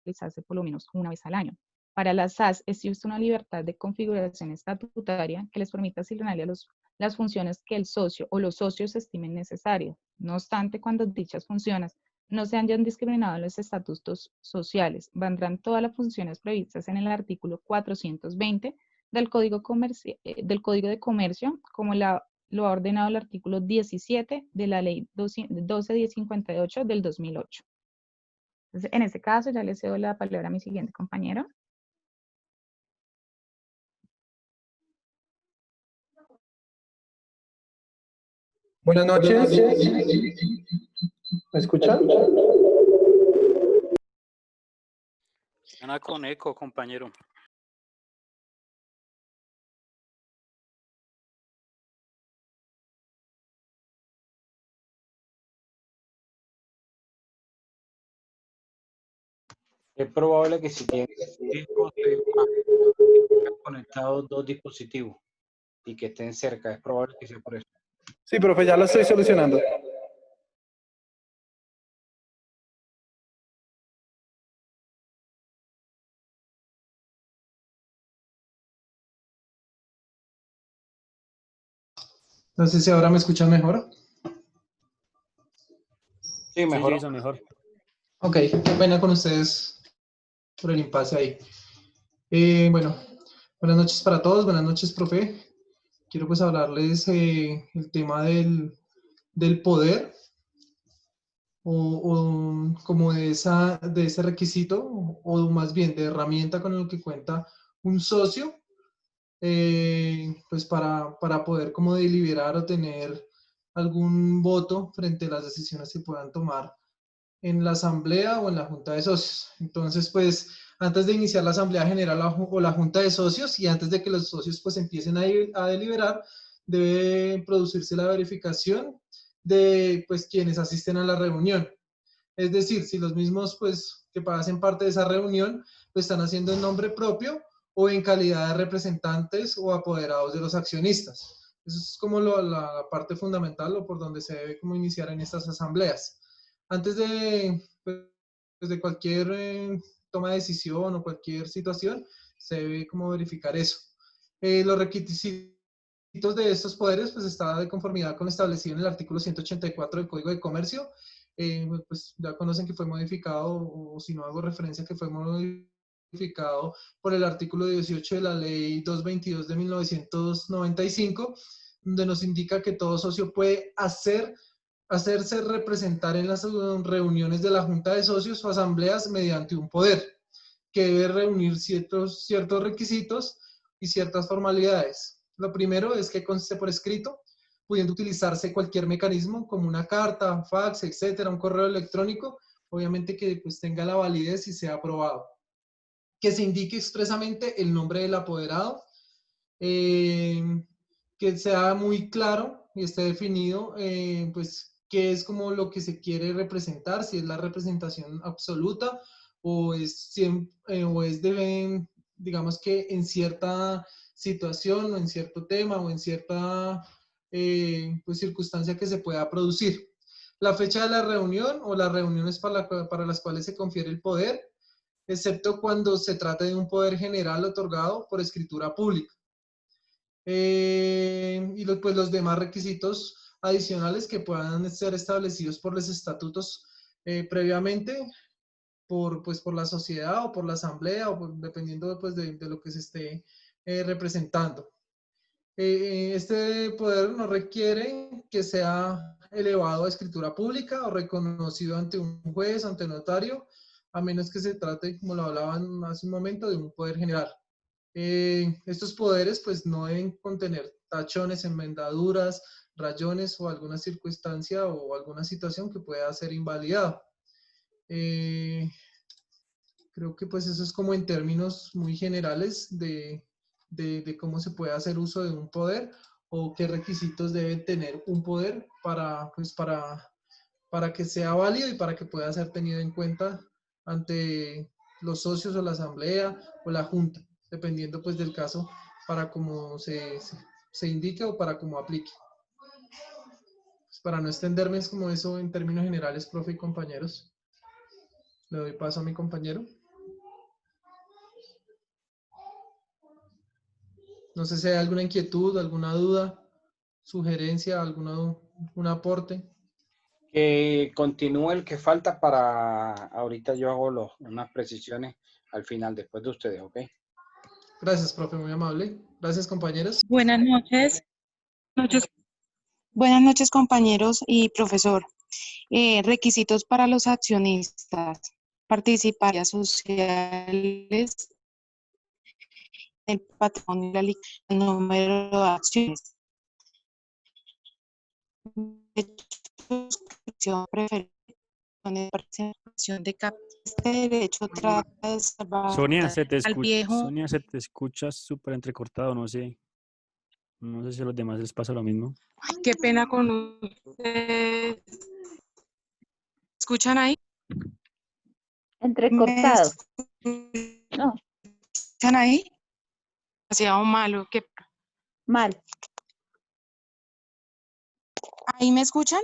realizarse por lo menos una vez al año. Para las SAS existe una libertad de configuración estatutaria que les permite asignarle a las funciones que el socio o los socios estimen necesarias. No obstante, cuando dichas funciones no se hayan discriminado en los estatutos sociales, vendrán todas las funciones previstas en el artículo 420 del Código de Comercio, como lo ha ordenado el artículo 17 de la Ley 12.1058 del 2008. Entonces, en este caso, ya le cedo la palabra a mi siguiente compañero. Buenas noches. ¿Me escuchan? Suena con eco, compañero. Es probable que si tienes conectados 2 dispositivos y que estén cerca, es probable que sea por eso. Sí, profe, ya lo estoy solucionando. No sé si ahora me escuchan mejor. Sí, mejor. Sí, eso mejor. Ok, qué pena con ustedes por el impasse ahí. Bueno, buenas noches para todos, buenas noches, profe. Quiero pues hablarles el tema del poder o como de ese requisito o más bien de herramienta con el que cuenta un socio pues para poder como deliberar o tener algún voto frente a las decisiones que puedan tomar en la asamblea o en la junta de socios. Entonces, pues, antes de iniciar la asamblea general o la junta de socios y antes de que los socios pues empiecen a deliberar, debe producirse la verificación de pues quienes asisten a la reunión. Es decir, si los mismos pues que hacen parte de esa reunión lo están haciendo en nombre propio o en calidad de representantes o apoderados de los accionistas. Eso es como la parte fundamental o por donde se debe como iniciar en estas asambleas. Antes de, pues, de cualquier toma de decisión o cualquier situación, se debe como verificar eso. Los requisitos de estos poderes pues está de conformidad con lo establecido en el artículo 184 del Código de Comercio. Pues ya conocen que fue modificado, o si no hago referencia que fue modificado por el artículo 18 de la Ley 222 de 1995, donde nos indica que todo socio puede hacerse representar en las reuniones de la Junta de Socios o asambleas mediante un poder, que debe reunir ciertos requisitos y ciertas formalidades. Lo primero es que conste por escrito, pudiendo utilizarse cualquier mecanismo como una carta, fax, etcétera, un correo electrónico, obviamente que pues tenga la validez y sea aprobado. Que se indique expresamente el nombre del apoderado, que sea muy claro y esté definido, pues, qué es como lo que se quiere representar, si es la representación absoluta o es digamos que en cierta situación o en cierto tema o en cierta pues, circunstancia que se pueda producir. La fecha de la reunión o las reuniones para las cuales se confiere el poder, excepto cuando se trate de un poder general otorgado por escritura pública. Y pues los demás requisitos adicionales que puedan ser establecidos por los estatutos previamente por la sociedad o por la asamblea o dependiendo pues, de lo que se esté representando. Este poder no requiere que sea elevado a escritura pública o reconocido ante un juez, ante un notario, a menos que se trate, como lo hablaban hace un momento, de un poder general. Estos poderes pues no deben contener tachones, enmendaduras, rayones o alguna circunstancia o alguna situación que pueda ser invalidada. Creo que pues eso es como en términos muy generales de cómo se puede hacer uso de un poder o qué requisitos debe tener un poder pues para que sea válido y para que pueda ser tenido en cuenta ante los socios o la asamblea o la junta, dependiendo pues del caso para cómo se indique o para cómo aplique. Pues para no extenderme es como eso en términos generales, profe y compañeros. Le doy paso a mi compañero. No sé si hay alguna inquietud, alguna duda, sugerencia, un aporte. Que continúe el que falta para ahorita yo hago unas precisiones al final, después de ustedes, ¿ok? Gracias, profe, muy amable. Gracias, compañeros. Buenas noches. Buenas noches, compañeros y profesor. Requisitos para los accionistas. Participaciones sociales, el patrimonio y la liquidación, el número de acciones. Suscripción preferente, participación de capital. Este derecho trata de salvar Sonia, al viejo. Sonia, se te escucha súper entrecortado, no sé. No sé si a los demás les pasa lo mismo. Ay, qué pena con ustedes. ¿Escuchan ahí? Entrecortado. No. ¿Están ahí? Demasiado malo. ¿Qué? Mal. ¿Ahí me escuchan?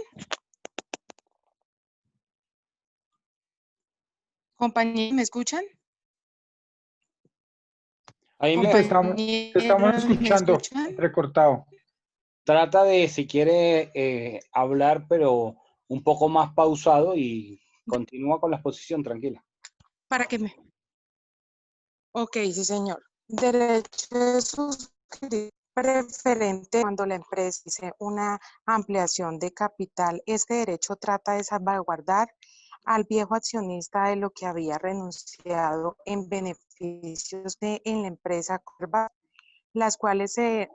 Compañeros, ¿me escuchan? Ahí te estamos escuchando, entrecortado. Trata de, si quiere, hablar, pero un poco más pausado y continúa con la exposición, tranquila. ¿Para qué me? Ok, sí, señor. Derecho de suscripción preferente cuando la empresa dice una ampliación de capital. Este derecho trata de salvaguardar al viejo accionista de lo que había renunciado en beneficios en la empresa, las cuales se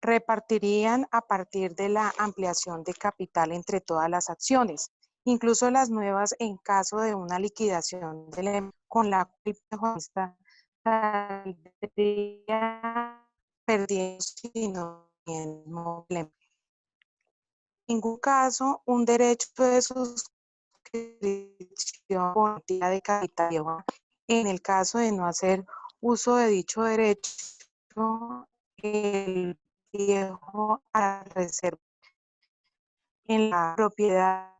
repartirían a partir de la ampliación de capital entre todas las acciones, incluso las nuevas en caso de una liquidación de la, con la cual el viejo accionista saldría perdiendo sino en ningún caso un derecho de suscripción por tía de capital en el caso de no hacer uso de dicho derecho, el viejo a reserva en la propiedad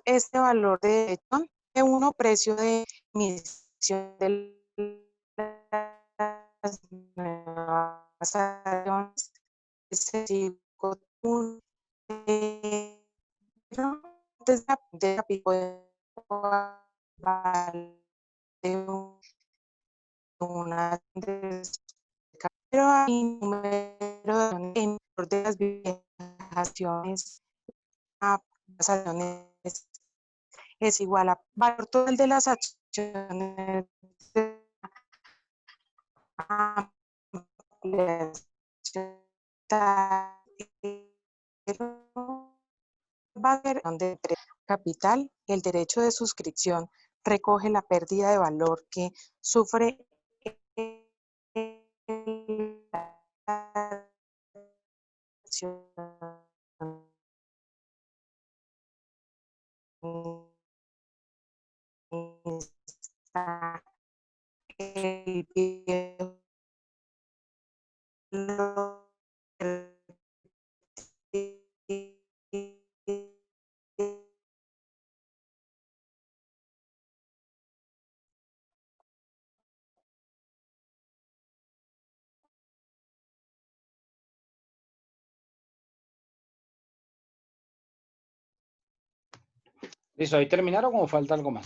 este valor de derecho de uno precio de emisión de las nuevas acciones de una pero hay número de las viajaciones a es igual a valor total de las acciones va a haber de capital. El derecho de suscripción recoge la pérdida de valor que sufre el viejo ¿Listo? ¿Ahí terminaron o falta algo más?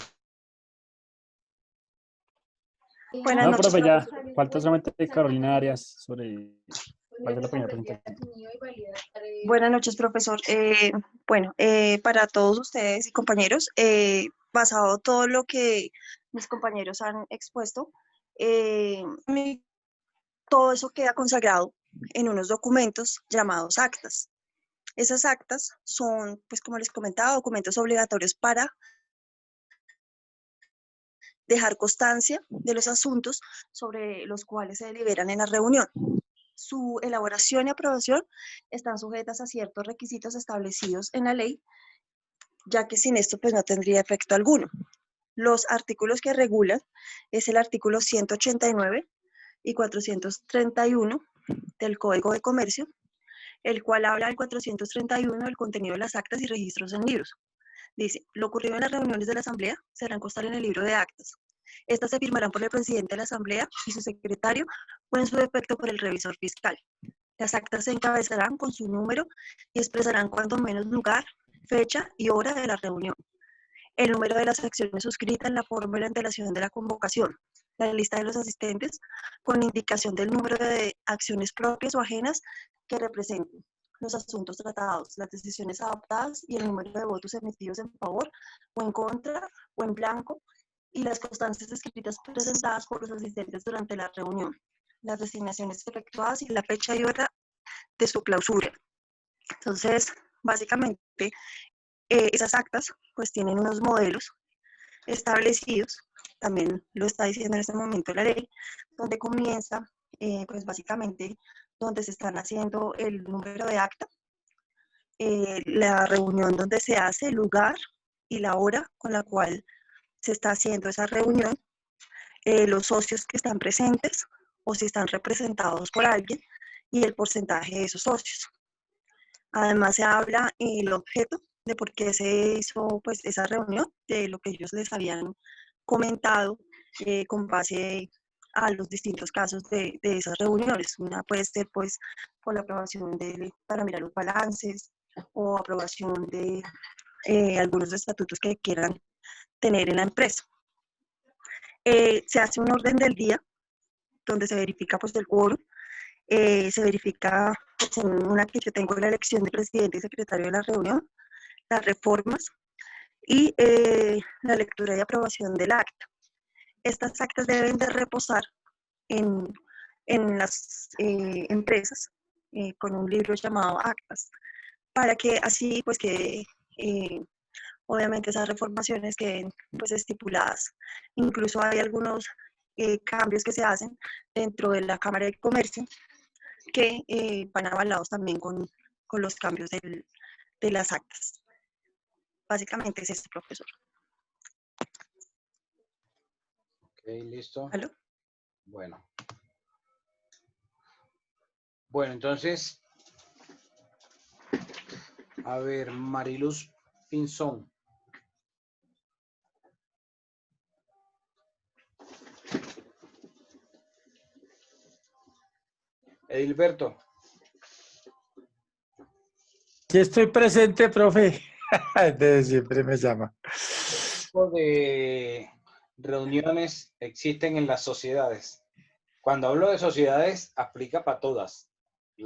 Buenas noches, profe, ya falta solamente Carolina Arias sobre cuál es la primera presentación. Buenas noches, profesor. Para todos ustedes y compañeros, basado en todo lo que mis compañeros han expuesto, todo eso queda consagrado en unos documentos llamados actas. Esas actas son, pues como les comentaba, documentos obligatorios para dejar constancia de los asuntos sobre los cuales se deliberan en la reunión. Su elaboración y aprobación están sujetas a ciertos requisitos establecidos en la ley, ya que sin esto pues no tendría efecto alguno. Los artículos que regulan es el artículo 189 y 431 del Código de Comercio, el cual habla del 431 del contenido de las actas y registros en libros. Dice, lo ocurrido en las reuniones de la Asamblea serán constar en el libro de actas. Estas se firmarán por el presidente de la Asamblea y su secretario o en su defecto por el revisor fiscal. Las actas se encabezarán con su número y expresarán cuando menos lugar, fecha y hora de la reunión, el número de las acciones suscritas, la forma y la antelación de la convocación, la lista de los asistentes con indicación del número de acciones propias o ajenas que representen, los asuntos tratados, las decisiones adoptadas y el número de votos emitidos en favor o en contra o en blanco y las constancias escritas presentadas por los asistentes durante la reunión, las designaciones efectuadas y la fecha y hora de su clausura. Entonces, básicamente, esas actas pues tienen unos modelos establecidos, también lo está diciendo en este momento la ley, donde comienza, pues básicamente, donde se están haciendo el número de acta, la reunión donde se hace, el lugar y la hora con la cual se está haciendo esa reunión, los socios que están presentes o si están representados por alguien y el porcentaje de esos socios. Además se habla el objeto de por qué se hizo pues esa reunión, de lo que ellos les habían comentado con base a los distintos casos de esas reuniones. Una puede ser pues por la aprobación para mirar los balances o aprobación de algunos estatutos que quieran tener en la empresa. Se hace un orden del día donde se verifica pues el quórum, se verifica pues, en una que yo tengo la elección de presidente y secretario de la reunión, las reformas y la lectura y aprobación del acta. Estas actas deben de reposar en las empresas con un libro llamado actas, para que así pues que obviamente esas reformaciones queden pues estipuladas. Incluso hay algunos cambios que se hacen dentro de la Cámara de Comercio que van avalados también con los cambios de las actas. Básicamente es esto, profesor. Ok, listo. ¿Aló? Bueno. Bueno, entonces, a ver, Mariluz Pinzón. Edilberto. Aquí estoy presente, profe. Desde siempre me llama. ¿Qué tipo de reuniones existen en las sociedades? Cuando hablo de sociedades, aplica para todas.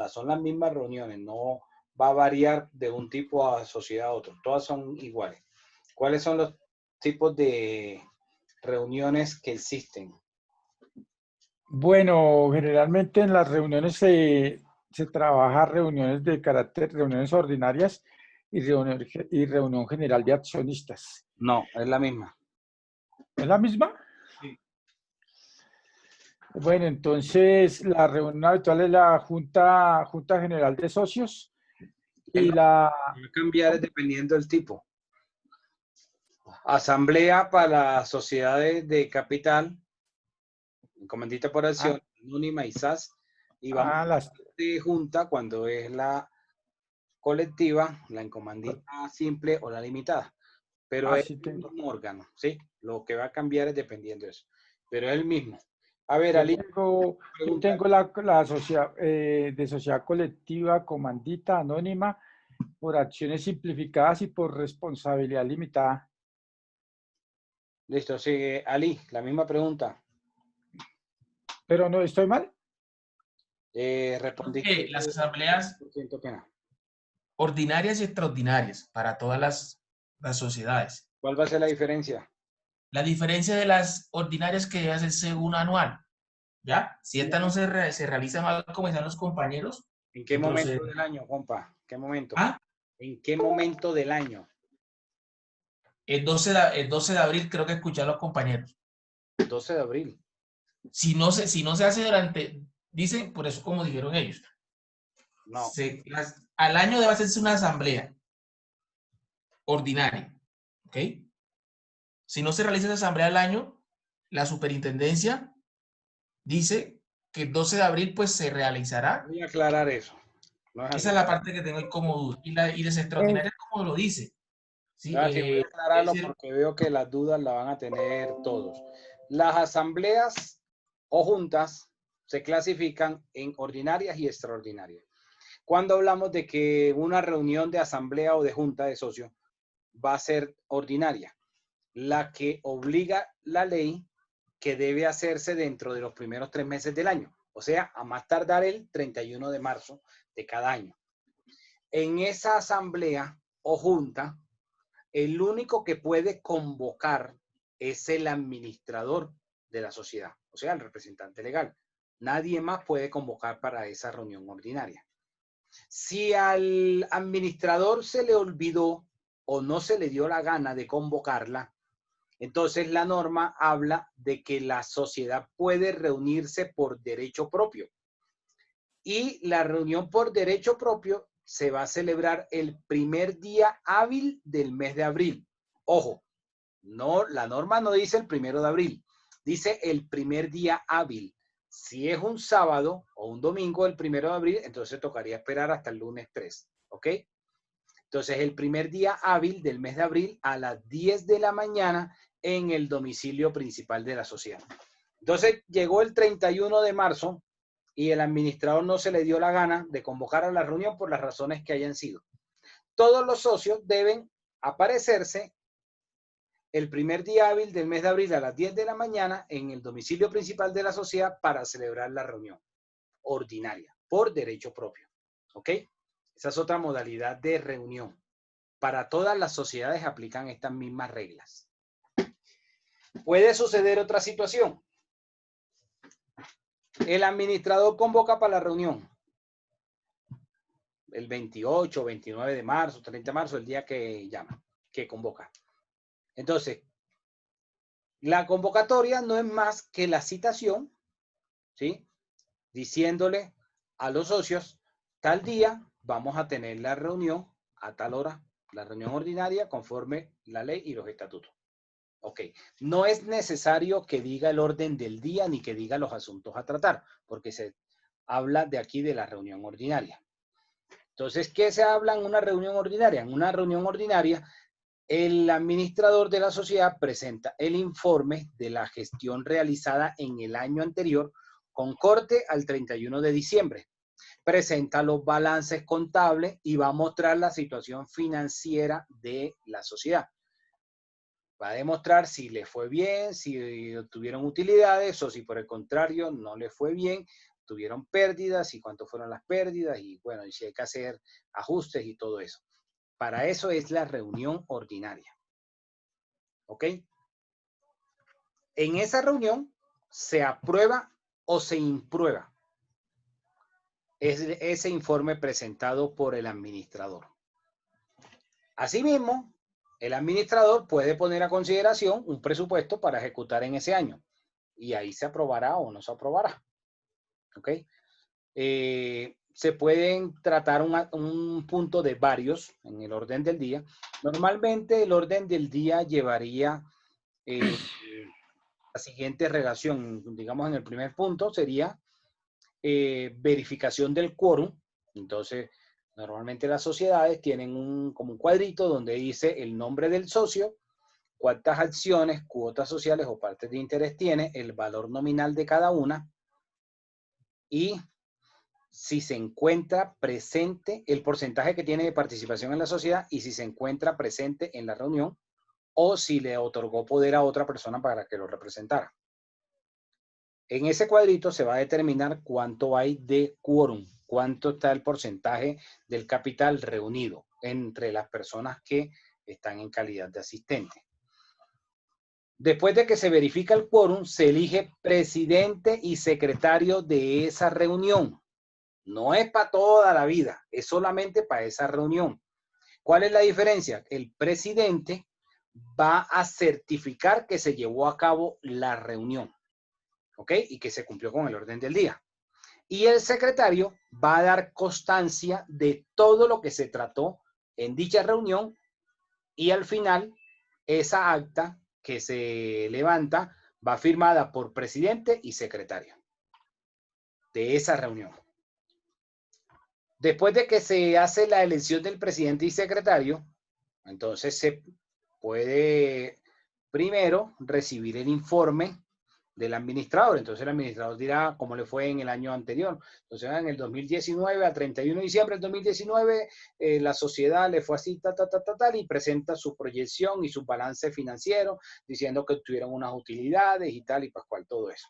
Son las mismas reuniones, no va a variar de un tipo a sociedad a otro. Todas son iguales. ¿Cuáles son los tipos de reuniones que existen? Bueno, generalmente en las reuniones se trabaja reuniones de carácter, reuniones ordinarias y reunión general de accionistas. No, es la misma. ¿Es la misma? Sí. Bueno, entonces la reunión habitual es la Junta General de Socios y Va a cambiar dependiendo del tipo. Asamblea para las sociedades de capital, encomendita por acción, anónima y SAS, y vamos de junta cuando es la colectiva, la encomendita simple o la limitada. Pero es el mismo órgano, ¿sí? Lo que va a cambiar es dependiendo de eso. Pero es el mismo. A ver, Ali. Yo tengo la sociedad de sociedad colectiva, comandita, anónima, por acciones simplificadas y por responsabilidad limitada. Listo, sigue Ali, la misma pregunta. ¿Pero no estoy mal? Respondí. Las asambleas ordinarias y extraordinarias para todas las sociedades. ¿Cuál va a ser la diferencia? La diferencia de las ordinarias que debe hacerse una anual. ¿Ya? Si esta no se realiza mal como están los compañeros. ¿En qué momento del año, compa? ¿Qué momento? ¿En qué momento del año? El 12 de abril creo que escuché a los compañeros. 12 de abril. Si no se hace durante, dicen, por eso como dijeron ellos. No. Al año debe hacerse una asamblea ordinaria. ¿Ok? Si no se realiza esa asamblea al año, la superintendencia dice que el 12 de abril pues se realizará. Voy a aclarar eso. Esa es la parte que tengo ahí como duda. Y las extraordinarias como lo dice. ¿Sí? Voy a aclararlo porque veo que las dudas las van a tener todos. Las asambleas o juntas se clasifican en ordinarias y extraordinarias. Cuando hablamos de que una reunión de asamblea o de junta de socios va a ser ordinaria, la que obliga la ley que debe hacerse dentro de los primeros 3 meses del año, o sea, a más tardar el 31 de marzo de cada año. En esa asamblea o junta, el único que puede convocar es el administrador de la sociedad, o sea, el representante legal. Nadie más puede convocar para esa reunión ordinaria. Si al administrador se le olvidó o no se le dio la gana de convocarla, entonces la norma habla de que la sociedad puede reunirse por derecho propio. Y la reunión por derecho propio se va a celebrar el primer día hábil del mes de abril. Ojo, no, la norma no dice el 1 de abril, dice el primer día hábil. Si es un sábado o un domingo el 1 de abril, entonces tocaría esperar hasta el lunes 3, ¿ok? Entonces, el primer día hábil del mes de abril a las 10 de la mañana en el domicilio principal de la sociedad. Entonces, llegó el 31 de marzo y el administrador no se le dio la gana de convocar a la reunión por las razones que hayan sido. Todos los socios deben aparecerse el primer día hábil del mes de abril a las 10 de la mañana en el domicilio principal de la sociedad para celebrar la reunión ordinaria por derecho propio. ¿Ok? Esa es otra modalidad de reunión. Para todas las sociedades aplican estas mismas reglas. Puede suceder otra situación. El administrador convoca para la reunión el 28, 29 de marzo, 30 de marzo, el día que llama, que convoca. Entonces, la convocatoria no es más que la citación, ¿sí? Diciéndole a los socios, tal día vamos a tener la reunión a tal hora, la reunión ordinaria conforme la ley y los estatutos. Ok, no es necesario que diga el orden del día ni que diga los asuntos a tratar, porque se habla de aquí de la reunión ordinaria. Entonces, ¿qué se habla en una reunión ordinaria? En una reunión ordinaria, el administrador de la sociedad presenta el informe de la gestión realizada en el año anterior con corte al 31 de diciembre. Presenta los balances contables y va a mostrar la situación financiera de la sociedad. Va a demostrar si le fue bien, si tuvieron utilidades o si por el contrario no le fue bien, tuvieron pérdidas y cuánto fueron las pérdidas y bueno, y si hay que hacer ajustes y todo eso. Para eso es la reunión ordinaria. ¿Ok? En esa reunión se aprueba o se imprueba ese informe presentado por el administrador. Asimismo, el administrador puede poner a consideración un presupuesto para ejecutar en ese año y ahí se aprobará o no se aprobará. ¿Ok? Se pueden tratar un punto de varios en el orden del día. Normalmente el orden del día llevaría la siguiente relación. Digamos, en el primer punto sería verificación del quórum. Entonces, normalmente las sociedades tienen como un cuadrito donde dice el nombre del socio, cuántas acciones, cuotas sociales o partes de interés tiene, el valor nominal de cada una y si se encuentra presente, el porcentaje que tiene de participación en la sociedad y si se encuentra presente en la reunión o si le otorgó poder a otra persona para que lo representara. En ese cuadrito se va a determinar cuánto hay de quórum, cuánto está el porcentaje del capital reunido entre las personas que están en calidad de asistente. Después de que se verifica el quórum, se elige presidente y secretario de esa reunión. No es para toda la vida, es solamente para esa reunión. ¿Cuál es la diferencia? El presidente va a certificar que se llevó a cabo la reunión, ¿ok? Y que se cumplió con el orden del día. Y el secretario va a dar constancia de todo lo que se trató en dicha reunión y al final esa acta que se levanta va firmada por presidente y secretario de esa reunión. Después de que se hace la elección del presidente y secretario, entonces se puede primero recibir el informe del administrador. Entonces el administrador dirá cómo le fue en el año anterior. Entonces en el 2019, a 31 de diciembre del 2019, la sociedad le fue así, tal, y presenta su proyección y su balance financiero, diciendo que tuvieron unas utilidades y tal, y pascual, todo eso.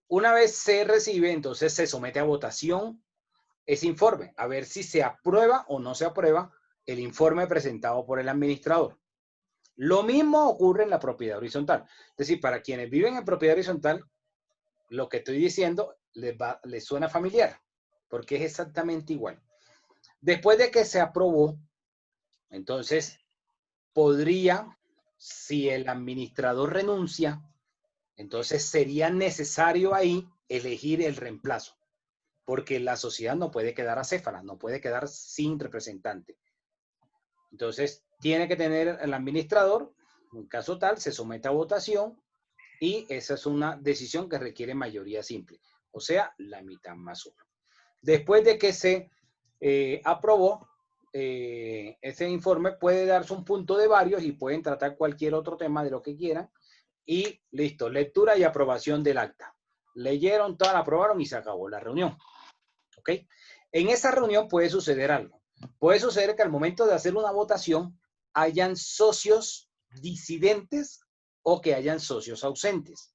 Una vez se recibe, entonces se somete a votación ese informe, a ver si se aprueba o no se aprueba el informe presentado por el administrador. Lo mismo ocurre en la propiedad horizontal. Es decir, para quienes viven en propiedad horizontal, lo que estoy diciendo les suena familiar, porque es exactamente igual. Después de que se aprobó, entonces podría, si el administrador renuncia, entonces sería necesario ahí elegir el reemplazo, porque la sociedad no puede quedar acéfala, no puede quedar sin representante. Entonces, tiene que tener el administrador, en caso tal, se somete a votación y esa es una decisión que requiere mayoría simple, o sea, la mitad más uno. Después de que se aprobó, ese informe puede darse un punto de varios y pueden tratar cualquier otro tema de lo que quieran. Y listo, lectura y aprobación del acta. Leyeron, todas la aprobaron y se acabó la reunión. ¿Ok? En esa reunión puede suceder algo. Puede suceder que al momento de hacer una votación hayan socios disidentes o que hayan socios ausentes.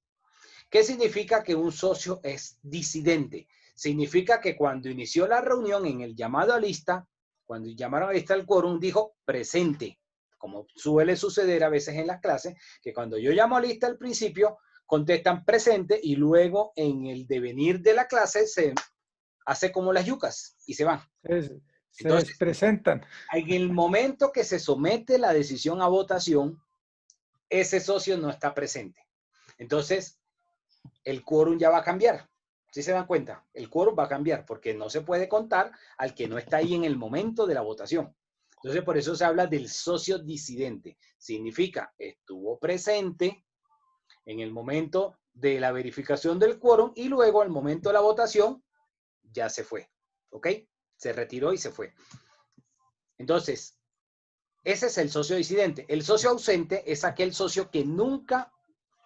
¿Qué significa que un socio es disidente? Significa que cuando inició la reunión en el llamado a lista, cuando llamaron a lista el quórum, dijo presente, como suele suceder a veces en las clases, que cuando yo llamo a lista al principio, contestan presente y luego en el devenir de la clase se hace como las yucas y se van. Se presentan. En el momento que se somete la decisión a votación, ese socio no está presente. Entonces, el quórum ya va a cambiar. ¿Sí se dan cuenta? El quórum va a cambiar porque no se puede contar al que no está ahí en el momento de la votación. Entonces, por eso se habla del socio disidente. Significa, estuvo presente en el momento de la verificación del quórum y luego al momento de la votación ya se fue. ¿Ok? Se retiró y se fue. Entonces, ese es el socio disidente. El socio ausente es aquel socio que nunca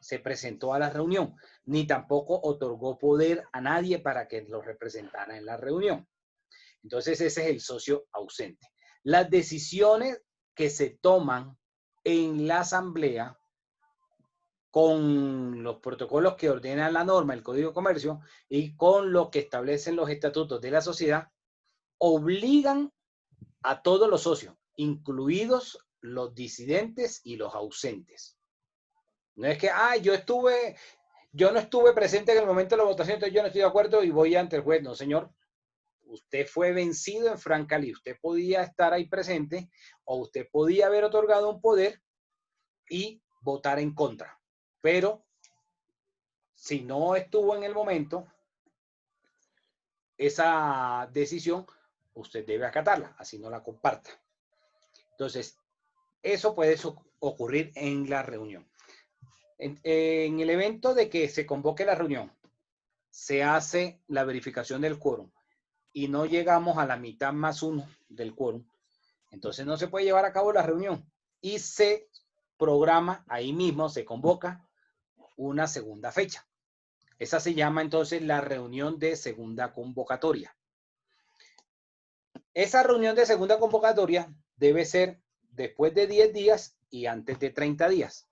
se presentó a la reunión, ni tampoco otorgó poder a nadie para que lo representara en la reunión. Entonces, ese es el socio ausente. Las decisiones que se toman en la asamblea con los protocolos que ordenan la norma, el Código de Comercio, y con lo que establecen los estatutos de la sociedad, obligan a todos los socios, incluidos los disidentes y los ausentes. No es que, yo no estuve presente en el momento de la votación, entonces yo no estoy de acuerdo y voy ante el juez. No, señor. Usted fue vencido en Francalí. Usted podía estar ahí presente o usted podía haber otorgado un poder y votar en contra. Pero si no estuvo en el momento, esa decisión usted debe acatarla, así no la comparta. Entonces, eso puede ocurrir en la reunión. En el evento de que se convoque la reunión, se hace la verificación del quórum y no llegamos a la mitad más uno del quórum, entonces no se puede llevar a cabo la reunión y se programa ahí mismo, se convoca una segunda fecha. Esa se llama entonces la reunión de segunda convocatoria. Esa reunión de segunda convocatoria debe ser después de 10 días y antes de 30 días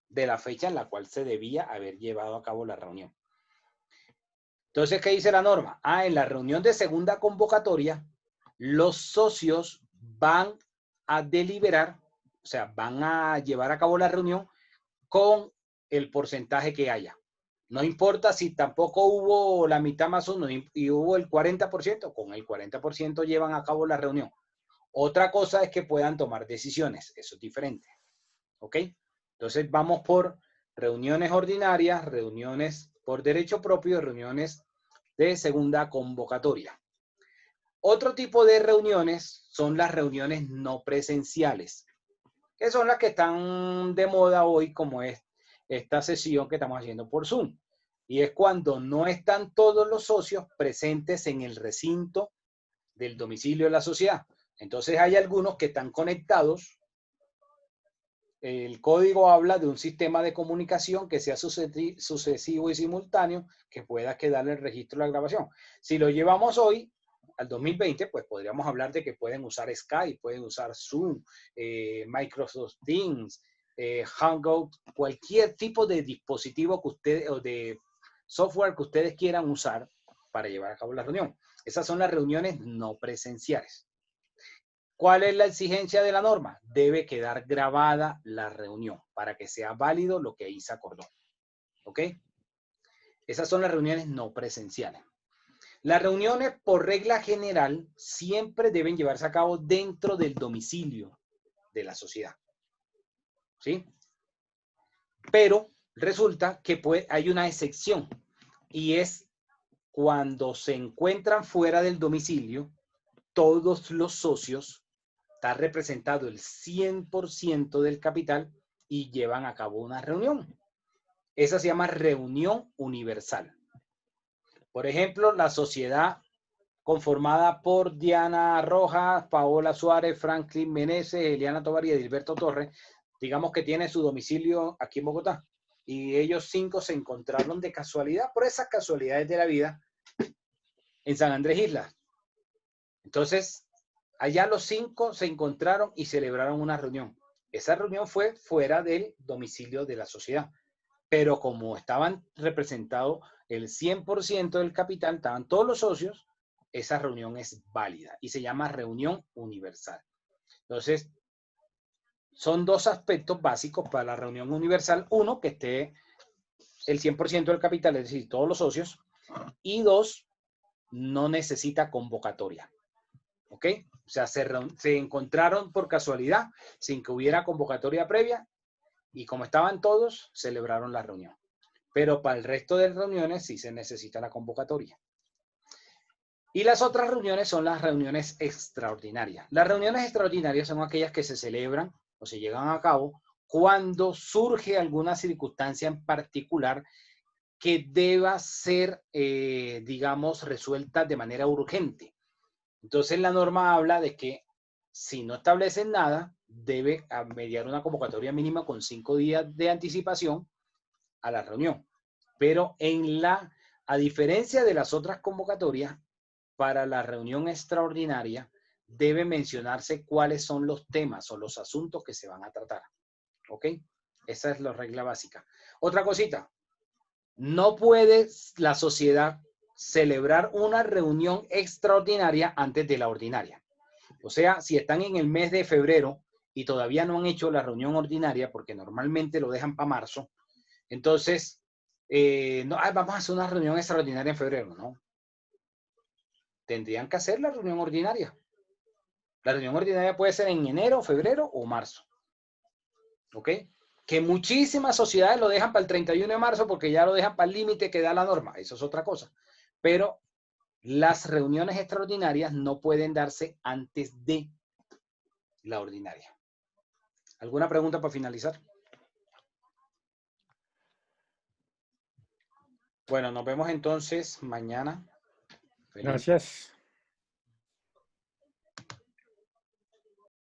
de la fecha en la cual se debía haber llevado a cabo la reunión. Entonces, ¿qué dice la norma? En la reunión de segunda convocatoria, los socios van a deliberar, o sea, van a llevar a cabo la reunión con el porcentaje que haya. No importa si tampoco hubo la mitad más uno y hubo el 40%, con el 40% llevan a cabo la reunión. Otra cosa es que puedan tomar decisiones, eso es diferente. ¿Ok? Entonces vamos por reuniones ordinarias, reuniones por derecho propio, reuniones de segunda convocatoria. Otro tipo de reuniones son las reuniones no presenciales, que son las que están de moda hoy, como es esta sesión que estamos haciendo por Zoom. Y es cuando no están todos los socios presentes en el recinto del domicilio de la sociedad. Entonces hay algunos que están conectados. El código habla de un sistema de comunicación que sea sucesivo y simultáneo, que pueda quedar el registro de la grabación. Si lo llevamos hoy, al 2020, pues podríamos hablar de que pueden usar Skype, pueden usar Zoom, Microsoft Teams, Hangout, cualquier tipo de dispositivo que ustedes, o de software que ustedes quieran usar para llevar a cabo la reunión. Esas son las reuniones no presenciales. ¿Cuál es la exigencia de la norma? Debe quedar grabada la reunión para que sea válido lo que ahí se acordó. ¿Ok? Esas son las reuniones no presenciales. Las reuniones, por regla general, siempre deben llevarse a cabo dentro del domicilio de la sociedad. ¿Sí? Pero resulta que hay una excepción y es cuando se encuentran fuera del domicilio, todos los socios, está representado el 100% del capital y llevan a cabo una reunión. Esa se llama reunión universal. Por ejemplo, la sociedad conformada por Diana Rojas, Paola Suárez, Franklin Meneses, Eliana Tovar y Edilberto Torres, digamos que tiene su domicilio aquí en Bogotá. Y ellos 5 se encontraron de casualidad, por esas casualidades de la vida, en San Andrés Islas. Entonces, allá los 5 se encontraron y celebraron una reunión. Esa reunión fue fuera del domicilio de la sociedad. Pero como estaban representados el 100% del capital, estaban todos los socios, esa reunión es válida y se llama reunión universal. Entonces, son 2 aspectos básicos para la reunión universal. 1, que esté el 100% del capital, es decir, todos los socios. Y 2, no necesita convocatoria. ¿Ok? O sea, se encontraron por casualidad, sin que hubiera convocatoria previa, y como estaban todos, celebraron la reunión. Pero para el resto de reuniones sí se necesita la convocatoria. Y las otras reuniones son las reuniones extraordinarias. Las reuniones extraordinarias son aquellas que se celebran o se llevan a cabo cuando surge alguna circunstancia en particular que deba ser, digamos, resuelta de manera urgente. Entonces la norma habla de que si no establecen nada, debe mediar una convocatoria mínima con 5 días de anticipación a la reunión. Pero a diferencia de las otras convocatorias, para la reunión extraordinaria debe mencionarse cuáles son los temas o los asuntos que se van a tratar. ¿Ok? Esa es la regla básica. Otra cosita, no puede la sociedad celebrar una reunión extraordinaria antes de la ordinaria. O sea, si están en el mes de febrero y todavía no han hecho la reunión ordinaria, porque normalmente lo dejan para marzo, entonces, no, vamos a hacer una reunión extraordinaria en febrero, ¿no? Tendrían que hacer la reunión ordinaria. La reunión ordinaria puede ser en enero, febrero o marzo. ¿Ok? Que muchísimas sociedades lo dejan para el 31 de marzo porque ya lo dejan para el límite que da la norma. Eso es otra cosa. Pero las reuniones extraordinarias no pueden darse antes de la ordinaria. ¿Alguna pregunta para finalizar? Bueno, nos vemos entonces mañana. Feliz. Gracias.